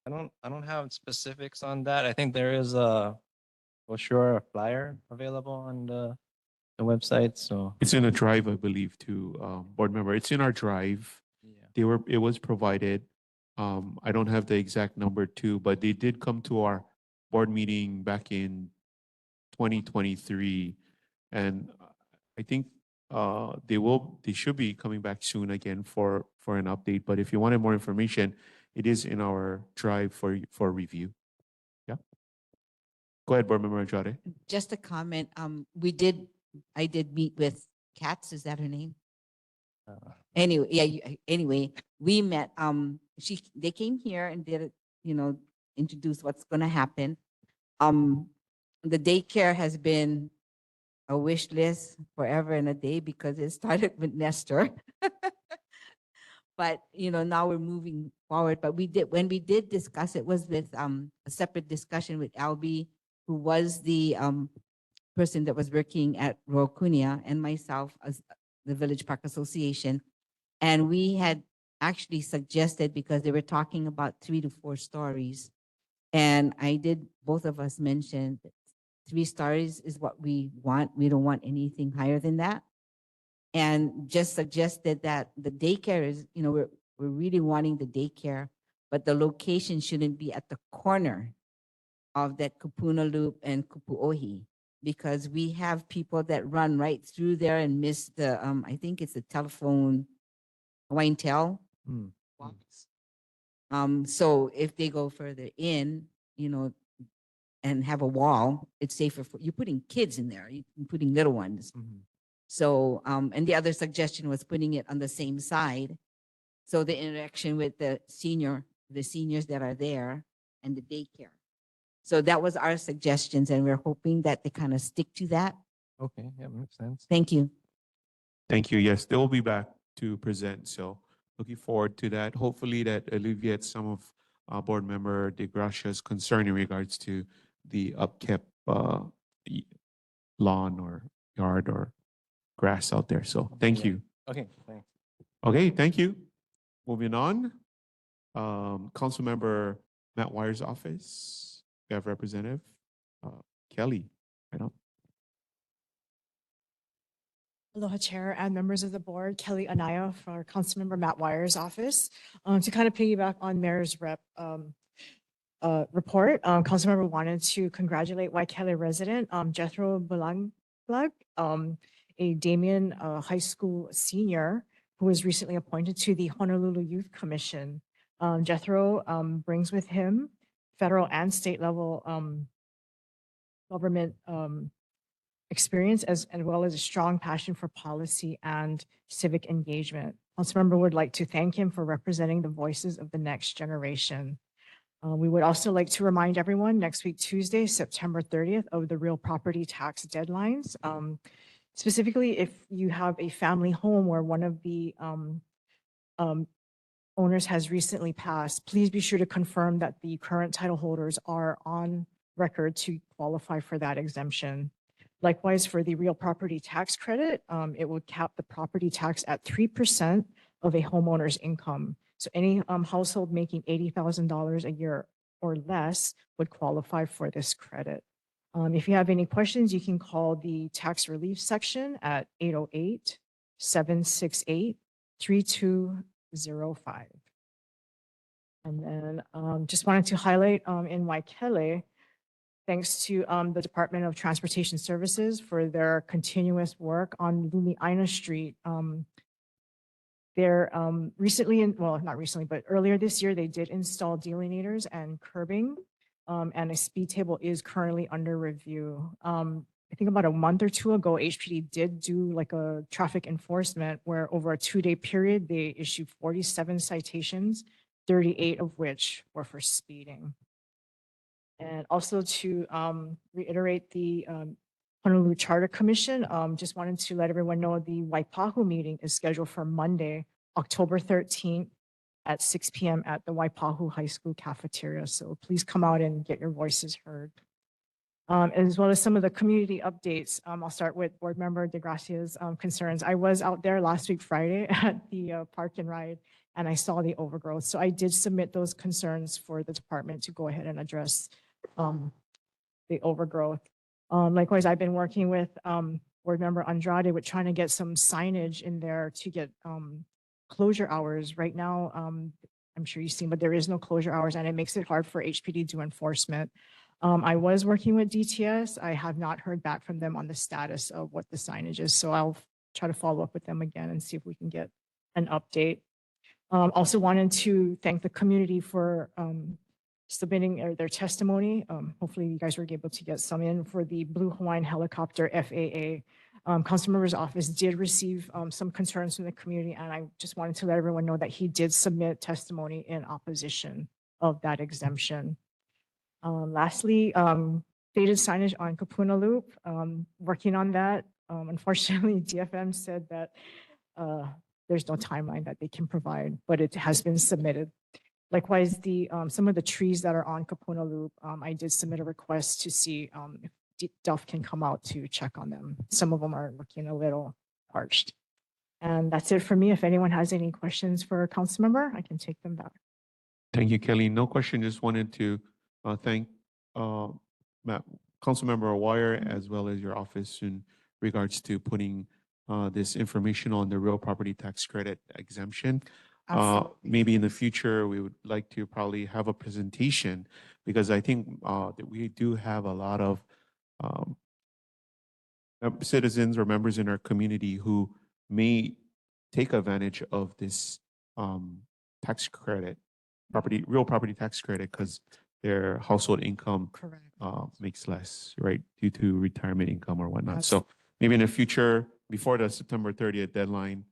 [SPEAKER 5] I don't have specifics on that. I think there is a brochure, a flyer available on the website. So
[SPEAKER 3] It's in a drive, I believe, to board member. It's in our drive. It was provided. I don't have the exact number too, but they did come to our board meeting back in 2023. And I think they should be coming back soon again for an update. But if you wanted more information, it is in our drive for review. Yeah. Go ahead, board member Andrade.
[SPEAKER 8] Just a comment. I did meet with Katz, is that her name? Anyway, yeah, anyway, we met, they came here and did, introduce what's gonna happen. The daycare has been a wish list forever and a day because it started with Nestor. But, now we're moving forward, but when we did discuss, it was with, a separate discussion with Albie, who was the, person that was working at Royal Kunia, and myself as the Village Park Association. And we had actually suggested, because they were talking about 3 to 4 stories. And both of us mentioned that 3 stories is what we want. We don't want anything higher than that. And just suggested that the daycare is, we're really wanting the daycare, but the location shouldn't be at the corner of that Kupuna Loop and Kupuohi, because we have people that run right through there and miss the, I think it's the telephone, Hawaiian Tel. So if they go further in, and have a wall, it's safer for, you're putting kids in there, you're putting little ones. So, and the other suggestion was putting it on the same side. So the interaction with the seniors that are there and the daycare. So that was our suggestions, and we're hoping that they kind of stick to that.
[SPEAKER 5] okay, yeah, makes sense.
[SPEAKER 8] Thank you.
[SPEAKER 3] Thank you. Yes, they will be back to present. So looking forward to that. Hopefully that alleviates some of Board Member DeGracia's concern in regards to the upkept lawn or yard or grass out there. So thank you.
[SPEAKER 5] Okay, thanks.
[SPEAKER 3] Okay, thank you. Moving on. Councilmember Matt Wire's office. We have Representative Kelly. Right on.
[SPEAKER 7] Aloha Chair and members of the board, Kelly Anaya for Councilmember Matt Wire's office. To kind of piggyback on Mayor's report, Councilmember wanted to congratulate Waikele resident Jethro Balanglag, a Damien High School senior who was recently appointed to the Honolulu Youth Commission. Jethro brings with him federal and state level government experience as well as a strong passion for policy and civic engagement. Councilmember would like to thank him for representing the voices of the next generation. We would also like to remind everyone next week, Tuesday, September 30th, of the real property tax deadlines. Specifically, if you have a family home where one of the owners has recently passed, please be sure to confirm that the current title holders are on record to qualify for that exemption. Likewise, for the real property tax credit, it would cap the property tax at 3% of a homeowner's income. So any household making $80,000 a year or less would qualify for this credit. If you have any questions, you can call the tax relief section at 808-768-3205. And then just wanted to highlight in Waikele, thanks to the Department of Transportation Services for their continuous work on Lumiaina Street. They're well, not recently, but earlier this year, they did install delineators and curbing, and a speed table is currently under review. I think about a month or two ago, HPD did do like a traffic enforcement where over a 2-day period, they issued 47 citations, 38 of which were for speeding. And also to reiterate the Honolulu Charter Commission, just wanted to let everyone know the Waipahū meeting is scheduled for Monday, October 13th at 6 p.m. at the Waipahū High School cafeteria. So please come out and get your voices heard. As well as some of the community updates. I'll start with Board Member DeGracia's concerns. I was out there last week, Friday at the Park and Ride, and I saw the overgrowth. So I did submit those concerns for the department to go ahead and address the overgrowth. Likewise, I've been working with Board Member Andrade with trying to get some signage in there to get closure hours. Right now, I'm sure you've seen, but there is no closure hours and it makes it hard for HPD to do enforcement. I was working with DTS. I have not heard back from them on the status of what the signage is. So I'll try to follow up with them again and see if we can get an update. Also wanted to thank the community for submitting their testimony. Hopefully you guys were able to get some in for the Blue Hawaiian Helicopter FAA. Councilmember's office did receive some concerns from the community, and I just wanted to let everyone know that he did submit testimony in opposition of that exemption. Lastly, faded signage on Kapuna Loop, working on that. Unfortunately, DFM said that there's no timeline that they can provide, but it has been submitted. Likewise, some of the trees that are on Kapuna Loop, I did submit a request to see if Duff can come out to check on them. Some of them are looking a little parched. And that's it for me. If anyone has any questions for a council member, I can take them back.
[SPEAKER 3] Thank you, Kelly. No question. Just wanted to thank Councilmember Wire as well as your office in regards to putting this information on the real property tax credit exemption. Maybe in the future, we would like to probably have a presentation because I think that we do have a lot of citizens or members in our community who may take advantage of this tax credit, real property tax credit, because their household income makes less, right, due to retirement income or whatnot. So maybe in the future, before the September 30th deadline,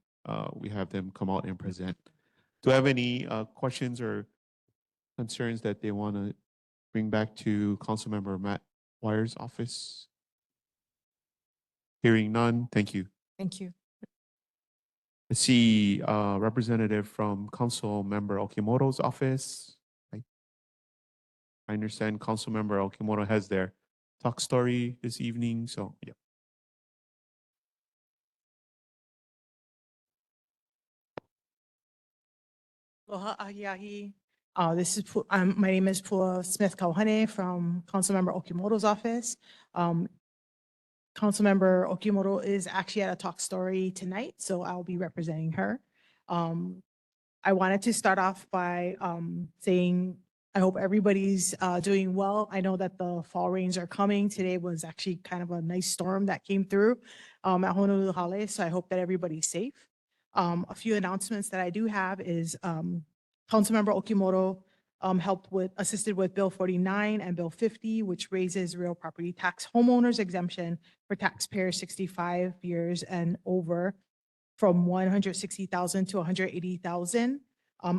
[SPEAKER 3] we have them come out and present. Do I have any questions or concerns that they want to bring back to Councilmember Matt Wire's office? Hearing none, thank you.
[SPEAKER 7] Thank you.
[SPEAKER 3] I see representative from Councilmember Okimoto's office. I understand Councilmember Okimoto has their talk story this evening, so yeah.
[SPEAKER 7] Aloha ahiahi. My name is Pua Smith Kauhane from Councilmember Okimoto's office. Councilmember Okimoto is actually at a talk story tonight, so I'll be representing her. I wanted to start off by saying I hope everybody's doing well. I know that the fall rains are coming. Today was actually kind of a nice storm that came through at Honolulu Hale, so I hope that everybody's safe. A few announcements that I do have is Councilmember Okimoto assisted with Bill 49 and Bill 50, which raises real property tax homeowners exemption for taxpayers 65 years and over from 160,000 to 180,000,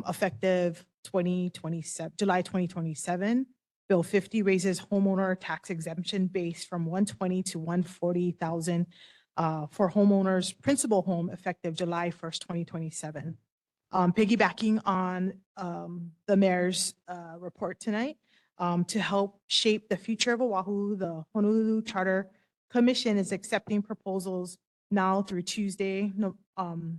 [SPEAKER 7] effective 2027, July 2027. Bill 50 raises homeowner tax exemption base from 120 to 140,000 for homeowners' principal home effective July 1st, 2027. Piggybacking on the mayor's report tonight, to help shape the future of Oahu, the Honolulu Charter Commission is accepting proposals now through Tuesday, November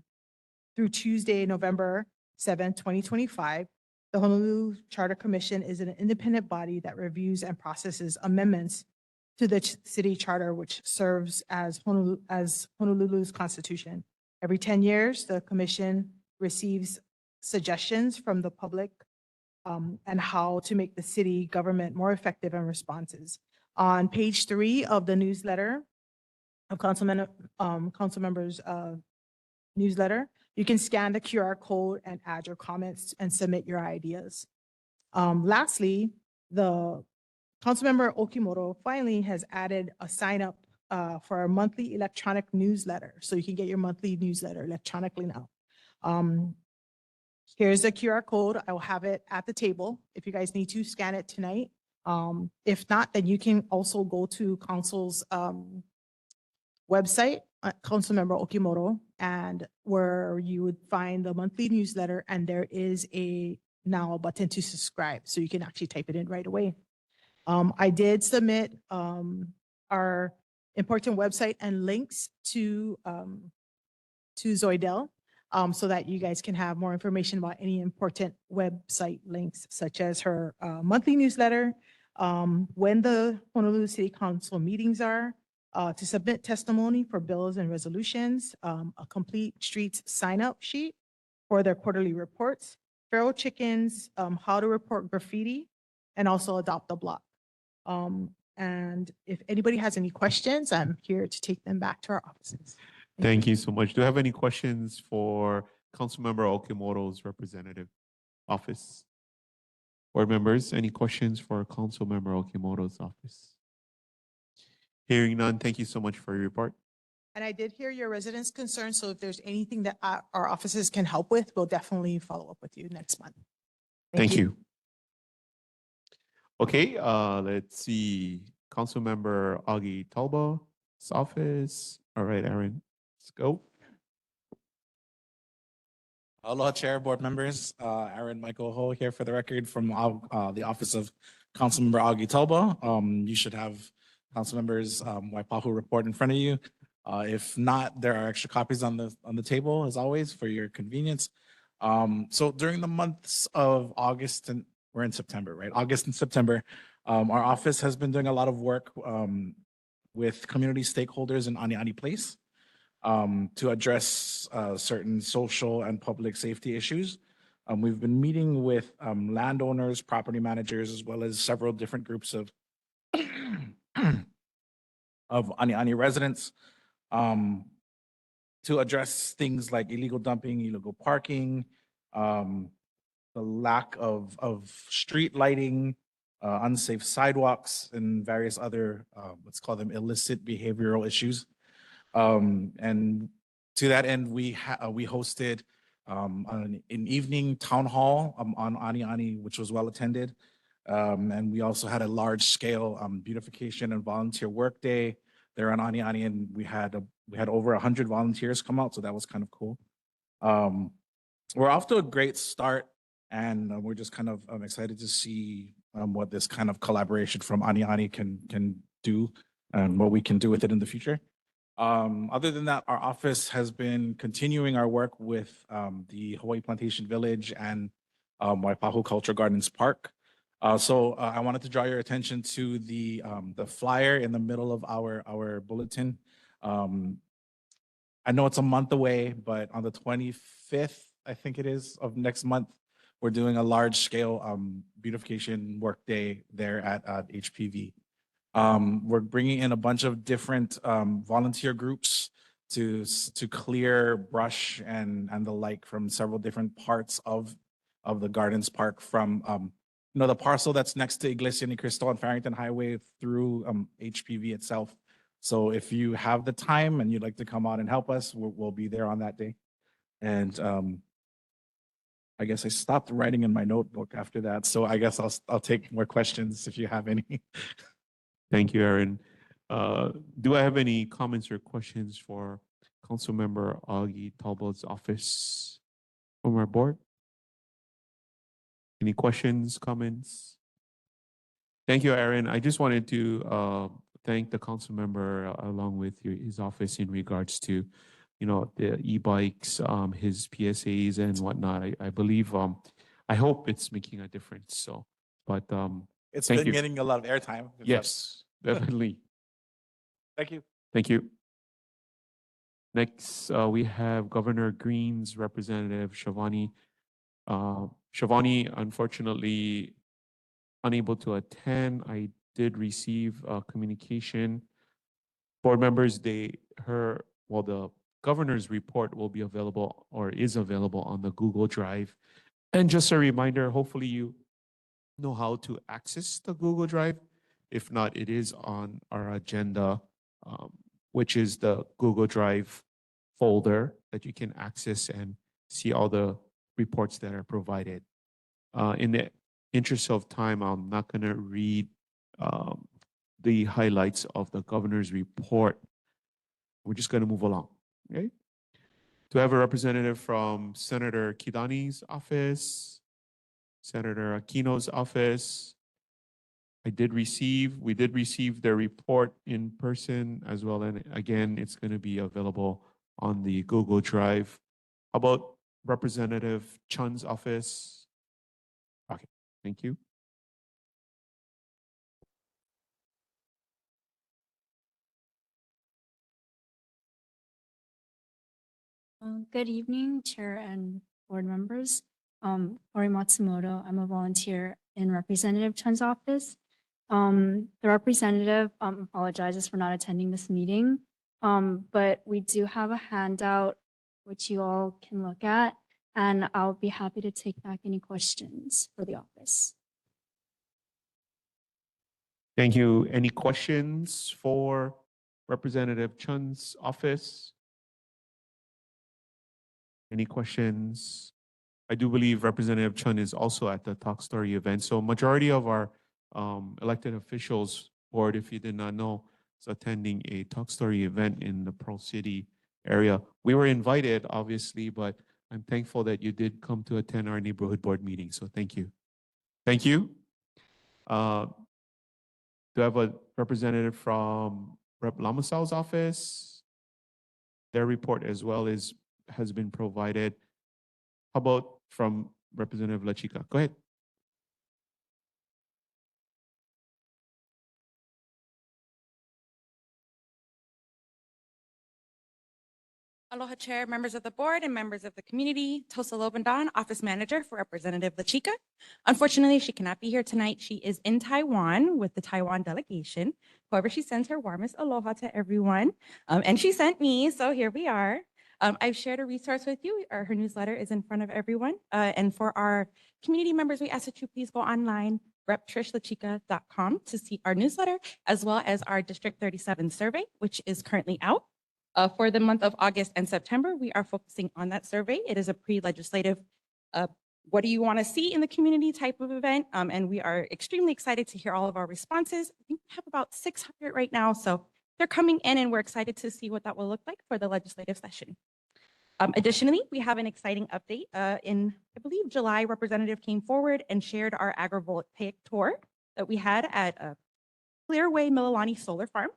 [SPEAKER 7] 7th, 2025. The Honolulu Charter Commission is an independent body that reviews and processes amendments to the city charter, which serves as Honolulu's constitution. Every 10 years, the commission receives suggestions from the public and how to make the city government more effective and responses. On page 3 of the newsletter of council members' newsletter, you can scan the QR code and add your comments and submit your ideas. Lastly, the Councilmember Okimoto finally has added a sign up for our monthly electronic newsletter. So you can get your monthly newsletter electronically now. Here's the QR code. I will have it at the table if you guys need to scan it tonight. If not, then you can also go to council's website, Councilmember Okimoto, and where you would find the monthly newsletter, and there is now a button to subscribe, so you can actually type it in right away. I did submit our important website and links to Zoidel, so that you guys can have more information about any important website links, such as her monthly newsletter, when the Honolulu City Council meetings are, to submit testimony for bills and resolutions, a complete streets sign-up sheet for their quarterly reports, feral chickens, how to report graffiti, and also adopt a block. And if anybody has any questions, I'm here to take them back to our offices.
[SPEAKER 3] Thank you so much. Do you have any questions for Councilmember Okimoto's representative office? Board members, any questions for Councilmember Okimoto's office? Hearing none, thank you so much for your report.
[SPEAKER 7] And I did hear your residents' concerns, so if there's anything that our offices can help with, we'll definitely follow up with you next month.
[SPEAKER 3] Thank you. Okay, let's see. Councilmember Augie Talba's office. All right, Aaron, let's go.
[SPEAKER 9] Aloha, Chair, board members. Aaron Michael Ho here for the record from the office of Councilmember Augie Talba. You should have Councilmember's Waipahū report in front of you. If not, there are extra copies on the table as always for your convenience. So during the months of August and we're in September, right? August and September, our office has been doing a lot of work with community stakeholders in Aniani Place to address certain social and public safety issues. We've been meeting with landowners, property managers, as well as several different groups of Aniani residents to address things like illegal dumping, illegal parking, the lack of street lighting, unsafe sidewalks, and various other, let's call them illicit behavioral issues. And to that end, we hosted an evening town hall on Aniani, which was well attended. And we also had a large scale beautification and volunteer work day there on Aniani, and we had over 100 volunteers come out, so that was kind of cool. We're off to a great start, and we're just kind of excited to see what this kind of collaboration from Ani Ani can do and what we can do with it in the future. Other than that, our office has been continuing our work with the Hawaii Plantation Village and Waipahū Culture Gardens Park. I wanted to draw your attention to the flyer in the middle of our bulletin. I know it's a month away, but on the 25th, I think it is, of next month, we're doing a large scale beautification work day there at HPV. We're bringing in a bunch of different volunteer groups to clear brush and the like from several different parts of the Gardens Park, from the parcel that's next to Iglesia Ni Cristo on Farrington Highway through HPV itself. So if you have the time and you'd like to come out and help us, we'll be there on that day. And I guess I stopped writing in my notebook after that. So I guess I'll take more questions if you have any.
[SPEAKER 3] Thank you, Aaron. Do I have any comments or questions for Councilmember Augie Talbot's office from our board? Any questions, comments? Thank you, Aaron. I just wanted to thank the council member along with his office in regards to, the e-bikes, his PSAs and whatnot. I believe, I hope it's making a difference. So, but
[SPEAKER 9] It's
[SPEAKER 3] thank
[SPEAKER 9] been
[SPEAKER 3] you.
[SPEAKER 9] getting a lot of airtime.
[SPEAKER 3] Yes, definitely.
[SPEAKER 9] Thank you.
[SPEAKER 3] Thank you. Next, we have Governor Green's representative, Shivani. Shivani, unfortunately, unable to attend. I did receive communication. Board members, the governor's report will be available or is available on the Google Drive. And just a reminder, hopefully you know how to access the Google Drive. If not, it is on our agenda, which is the Google Drive folder that you can access and see all the reports that are provided. In the interest of time, I'm not going to read the highlights of the governor's report. We're just going to move along. Okay. Do I have a representative from Senator Kidani's office, Senator Aquino's office? We did receive their report in person as well. And again, it's going to be available on the Google Drive. How about Representative Chun's office? Okay, thank you.
[SPEAKER 17] Good evening, Chair and board members. Ori Matsumoto, I'm a volunteer in Representative Chun's office. The representative apologizes for not attending this meeting, but we do have a handout which you all can look at, and I'll be happy to take back any questions for the office.
[SPEAKER 3] Thank you. Any questions for Representative Chun's office? Any questions? I do believe Representative Chun is also at the Talk Story event. So majority of our elected officials board, if you did not know, is attending a Talk Story event in the Pearl City area. We were invited, obviously, but I'm thankful that you did come to attend our neighborhood board meeting. So thank you. Thank you. Do I have a representative from Rep. Lamasal's office? Their report as well has been provided. How about from Representative La Chica? Go ahead.
[SPEAKER 12] Aloha Chair, members of the board, and members of the community. Tosa Lobandan, Office Manager for Representative La Chica. Unfortunately, she cannot be here tonight. She is in Taiwan with the Taiwan delegation. However, she sends her warmest aloha to everyone. And she sent me, so here we are. I've shared a resource with you. Her newsletter is in front of everyone. And for our community members, we ask that you please go online, reptrishlachica.com, to see our newsletter, as well as our District 37 survey, which is currently out. For the month of August and September, we are focusing on that survey. It is a pre-legislative, what do you want to see in the community type of event? And we are extremely excited to hear all of our responses. I think we have about 600 right now, so they're coming in and we're excited to see what that will look like for the legislative session. Additionally, we have an exciting update. In, I believe, July, Representative came forward and shared our agrivoltaic tour that we had at Clearway Mililani Solar Farm.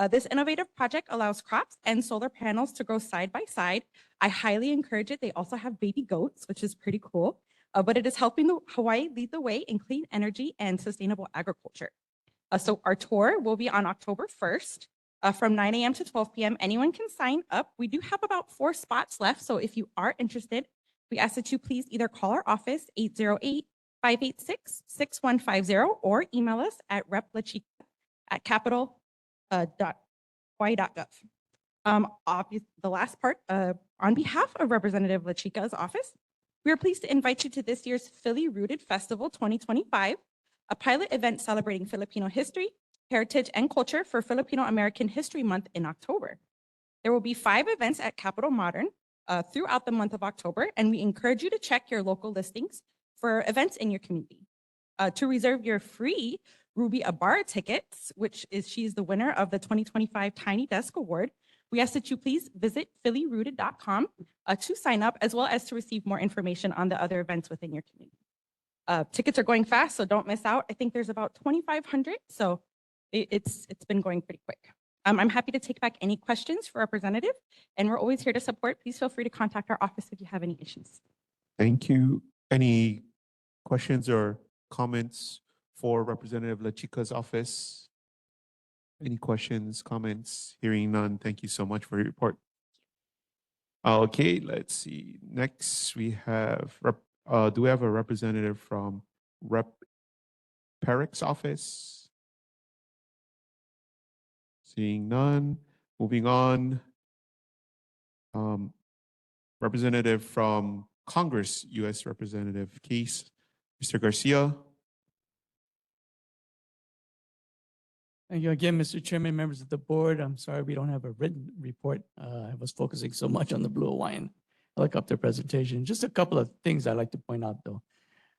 [SPEAKER 12] This innovative project allows crops and solar panels to grow side by side. I highly encourage it. They also have baby goats, which is pretty cool. But it is helping Hawaii lead the way in clean energy and sustainable agriculture. So our tour will be on October 1st from 9 a.m. to 12 p.m. Anyone can sign up. We do have about 4 spots left. So if you are interested, we ask that you please either call our office 808-586-6150 or email us at replachika@capital.hawaii.gov. The last part, on behalf of Representative LaChica's office, we are pleased to invite you to this year's Philly Rooted Festival 2025, a pilot event celebrating Filipino history, heritage, and culture for Filipino American History Month in October. There will be 5 events at Capitol Modern throughout the month of October, and we encourage you to check your local listings for events in your community. To reserve your free Ruby Ibarra tickets, she's the winner of the 2025 Tiny Desk Award, we ask that you please visit phillyrooted.com to sign up, as well as to receive more information on the other events within your community. Tickets are going fast, so don't miss out. I think there's about 2,500, so it's been going pretty quick. I'm happy to take back any questions for Representative, and we're always here to support. Please feel free to contact our office if you have any issues.
[SPEAKER 3] Thank you. Any questions or comments for Representative LaChica's office? Any questions, comments? Hearing none, thank you so much for your report. Okay, let's see. Next, we have, do we have a representative from Rep. Perrick's office? Seeing none, moving on. Representative from Congress, U.S. Representative Case, Mr. Garcia.
[SPEAKER 16] Thank you again, Mr. Chairman, members of the board. I'm sorry we don't have a written report. I was focusing so much on the Blue Hawaiian helicopter presentation. Just a couple of things I'd like to point out, though.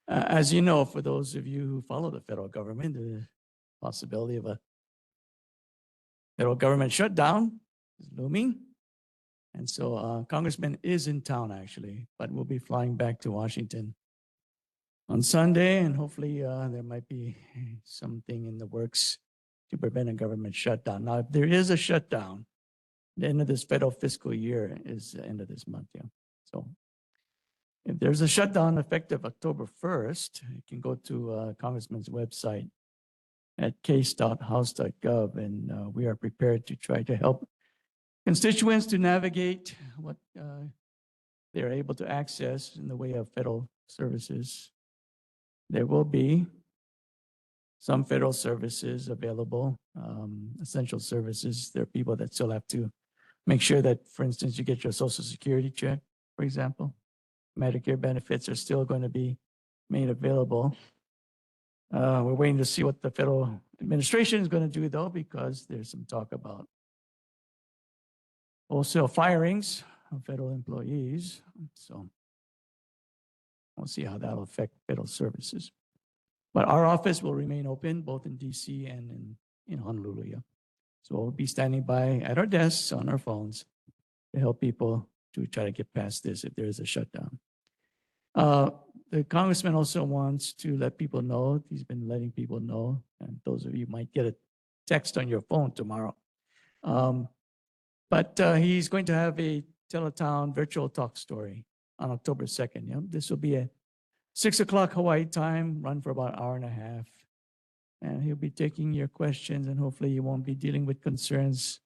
[SPEAKER 16] As you know, for those of you who follow the federal government, the possibility of a federal government shutdown is looming. And so Congressman is in town, actually, but we'll be flying back to Washington on Sunday, and hopefully there might be something in the works to prevent a government shutdown. Now, if there is a shutdown, the end of this federal fiscal year is the end of this month, yeah. So if there's a shutdown effective October 1st, you can go to Congressman's website at case.house.gov, and we are prepared to try to help constituents to navigate what they're able to access in the way of federal services. There will be some federal services available, essential services. There are people that still have to make sure that, for instance, you get your Social Security check, for example. Medicare benefits are still going to be made available. We're waiting to see what the federal administration is going to do, though, because there's some talk about wholesale firings of federal employees. So we'll see how that'll affect federal services. But our office will remain open both in DC and in Honolulu. Yeah. So we'll be standing by at our desks on our phones to help people to try to get past this if there is a shutdown. The congressman also wants to let people know, he's been letting people know, and those of you might get a text on your phone tomorrow. But he's going to have a Teletown virtual talk story on October 2nd. Yeah? This will be a 6 o'clock Hawaii time, run for about an hour and a half. And he'll be taking your questions, and hopefully you won't be dealing with concerns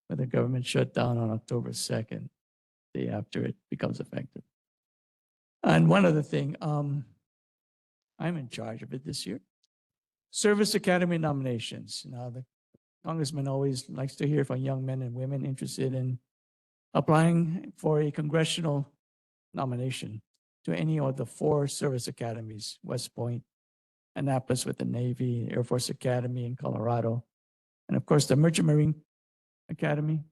[SPEAKER 16] with the government shutdown on October 2nd, day after it becomes effective. And one other thing, I'm in charge of it this year. Service Academy nominations. Now, the congressman always likes to hear from young men and women interested in applying for a congressional nomination to any of the 4 service academies: West Point, Annapolis with the Navy, Air Force Academy in Colorado, and of course the Merchant Marine Academy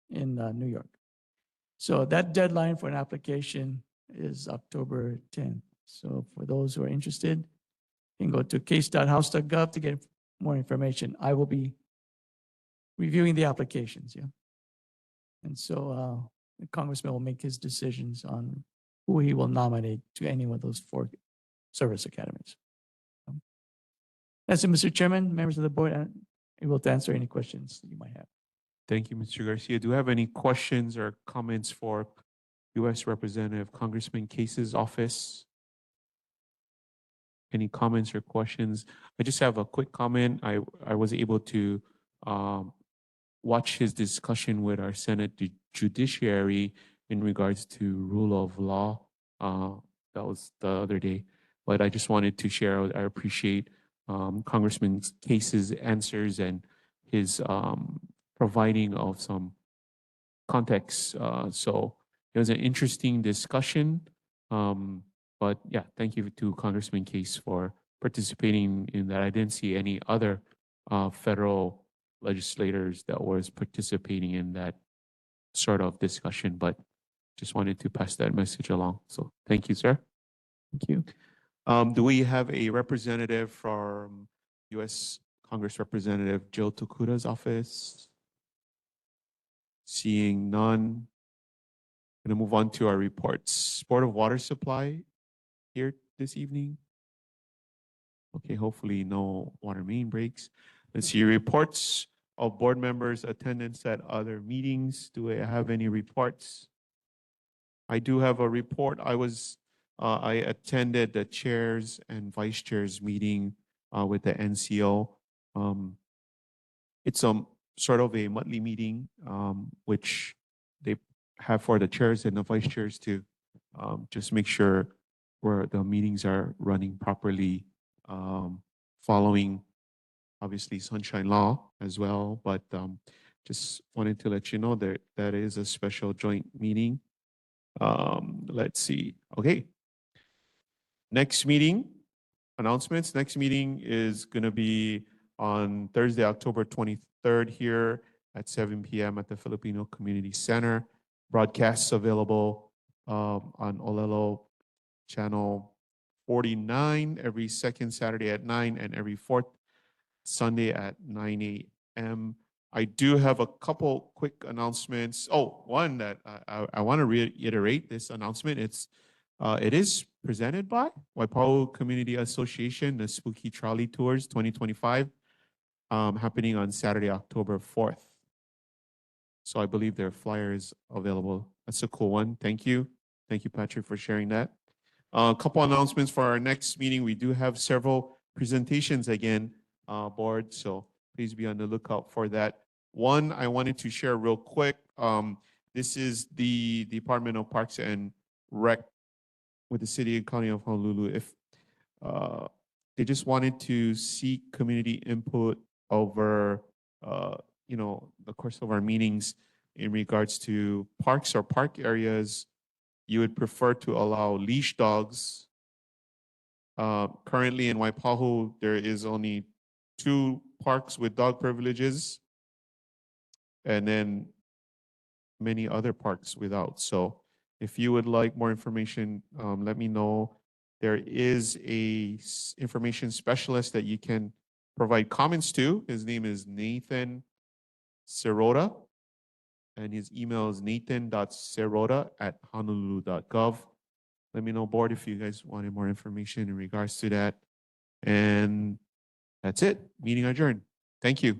[SPEAKER 16] in New York. So that deadline for an application is October 10th. So for those who are interested, you can go to case.house.gov to get more information. I will be reviewing the applications, yeah. And so the congressman will make his decisions on who he will nominate to any one of those 4 service academies. That's it, Mr. Chairman, members of the board, I'm able to answer any questions you might have.
[SPEAKER 3] Thank you, Mr. Garcia. Do you have any questions or comments for U.S. Representative Congressman Case's office? Any comments or questions? I just have a quick comment. I was able to watch his discussion with our Senate Judiciary in regards to rule of law. That was the other day. But I just wanted to share, I appreciate Congressman Case's answers and his providing of some context. So it was an interesting discussion. But yeah, thank you to Congressman Case for participating in that. I didn't see any other federal legislators that was participating in that sort of discussion, but just wanted to pass that message along. So thank you, sir. Thank you. Do we have a representative from U.S. Congress Representative Jill Tokuta's office? Seeing none. Going to move on to our reports. Board of Water Supply here this evening. Okay, hopefully no water main breaks. Let's see, reports of board members' attendance at other meetings. Do I have any reports? I do have a report. I attended the chairs and vice chairs meeting with the NCO. It's sort of a monthly meeting, which they have for the chairs and the vice chairs to just make sure where the meetings are running properly, following obviously sunshine law as well. But just wanted to let you know that that is a special joint meeting. Let's see. Okay. Next meeting announcements. Next meeting is going to be on Thursday, October 23rd here at 7 p.m. at the Filipino Community Center. Broadcasts available on Olelo channel 49 every second Saturday at 9 and every fourth Sunday at 9 a.m. I do have a couple quick announcements. Oh, one that I want to reiterate this announcement. It is presented by Waipahū Community Association, the Spooky Trolley Tours 2025, happening on Saturday, October 4th. So I believe there are flyers available. That's a cool one. Thank you. Thank you, Patrick, for sharing that. A couple announcements for our next meeting. We do have several presentations again, board, so please be on the lookout for that. One I wanted to share real quick. This is the Department of Parks and Rec with the City and County of Honolulu. If they just wanted to seek community input over the course of our meetings in regards to parks or park areas, you would prefer to allow leash dogs. Currently in Waipahū, there is only 2 parks with dog privileges, and then many other parks without. So if you would like more information, let me know. There is a information specialist that you can provide comments to. His name is Nathan Sirota, and his email is nathan.sirota@honolulu.gov. Let me know, board, if you guys wanted more information in regards to that. And that's it. Meeting adjourned. Thank you.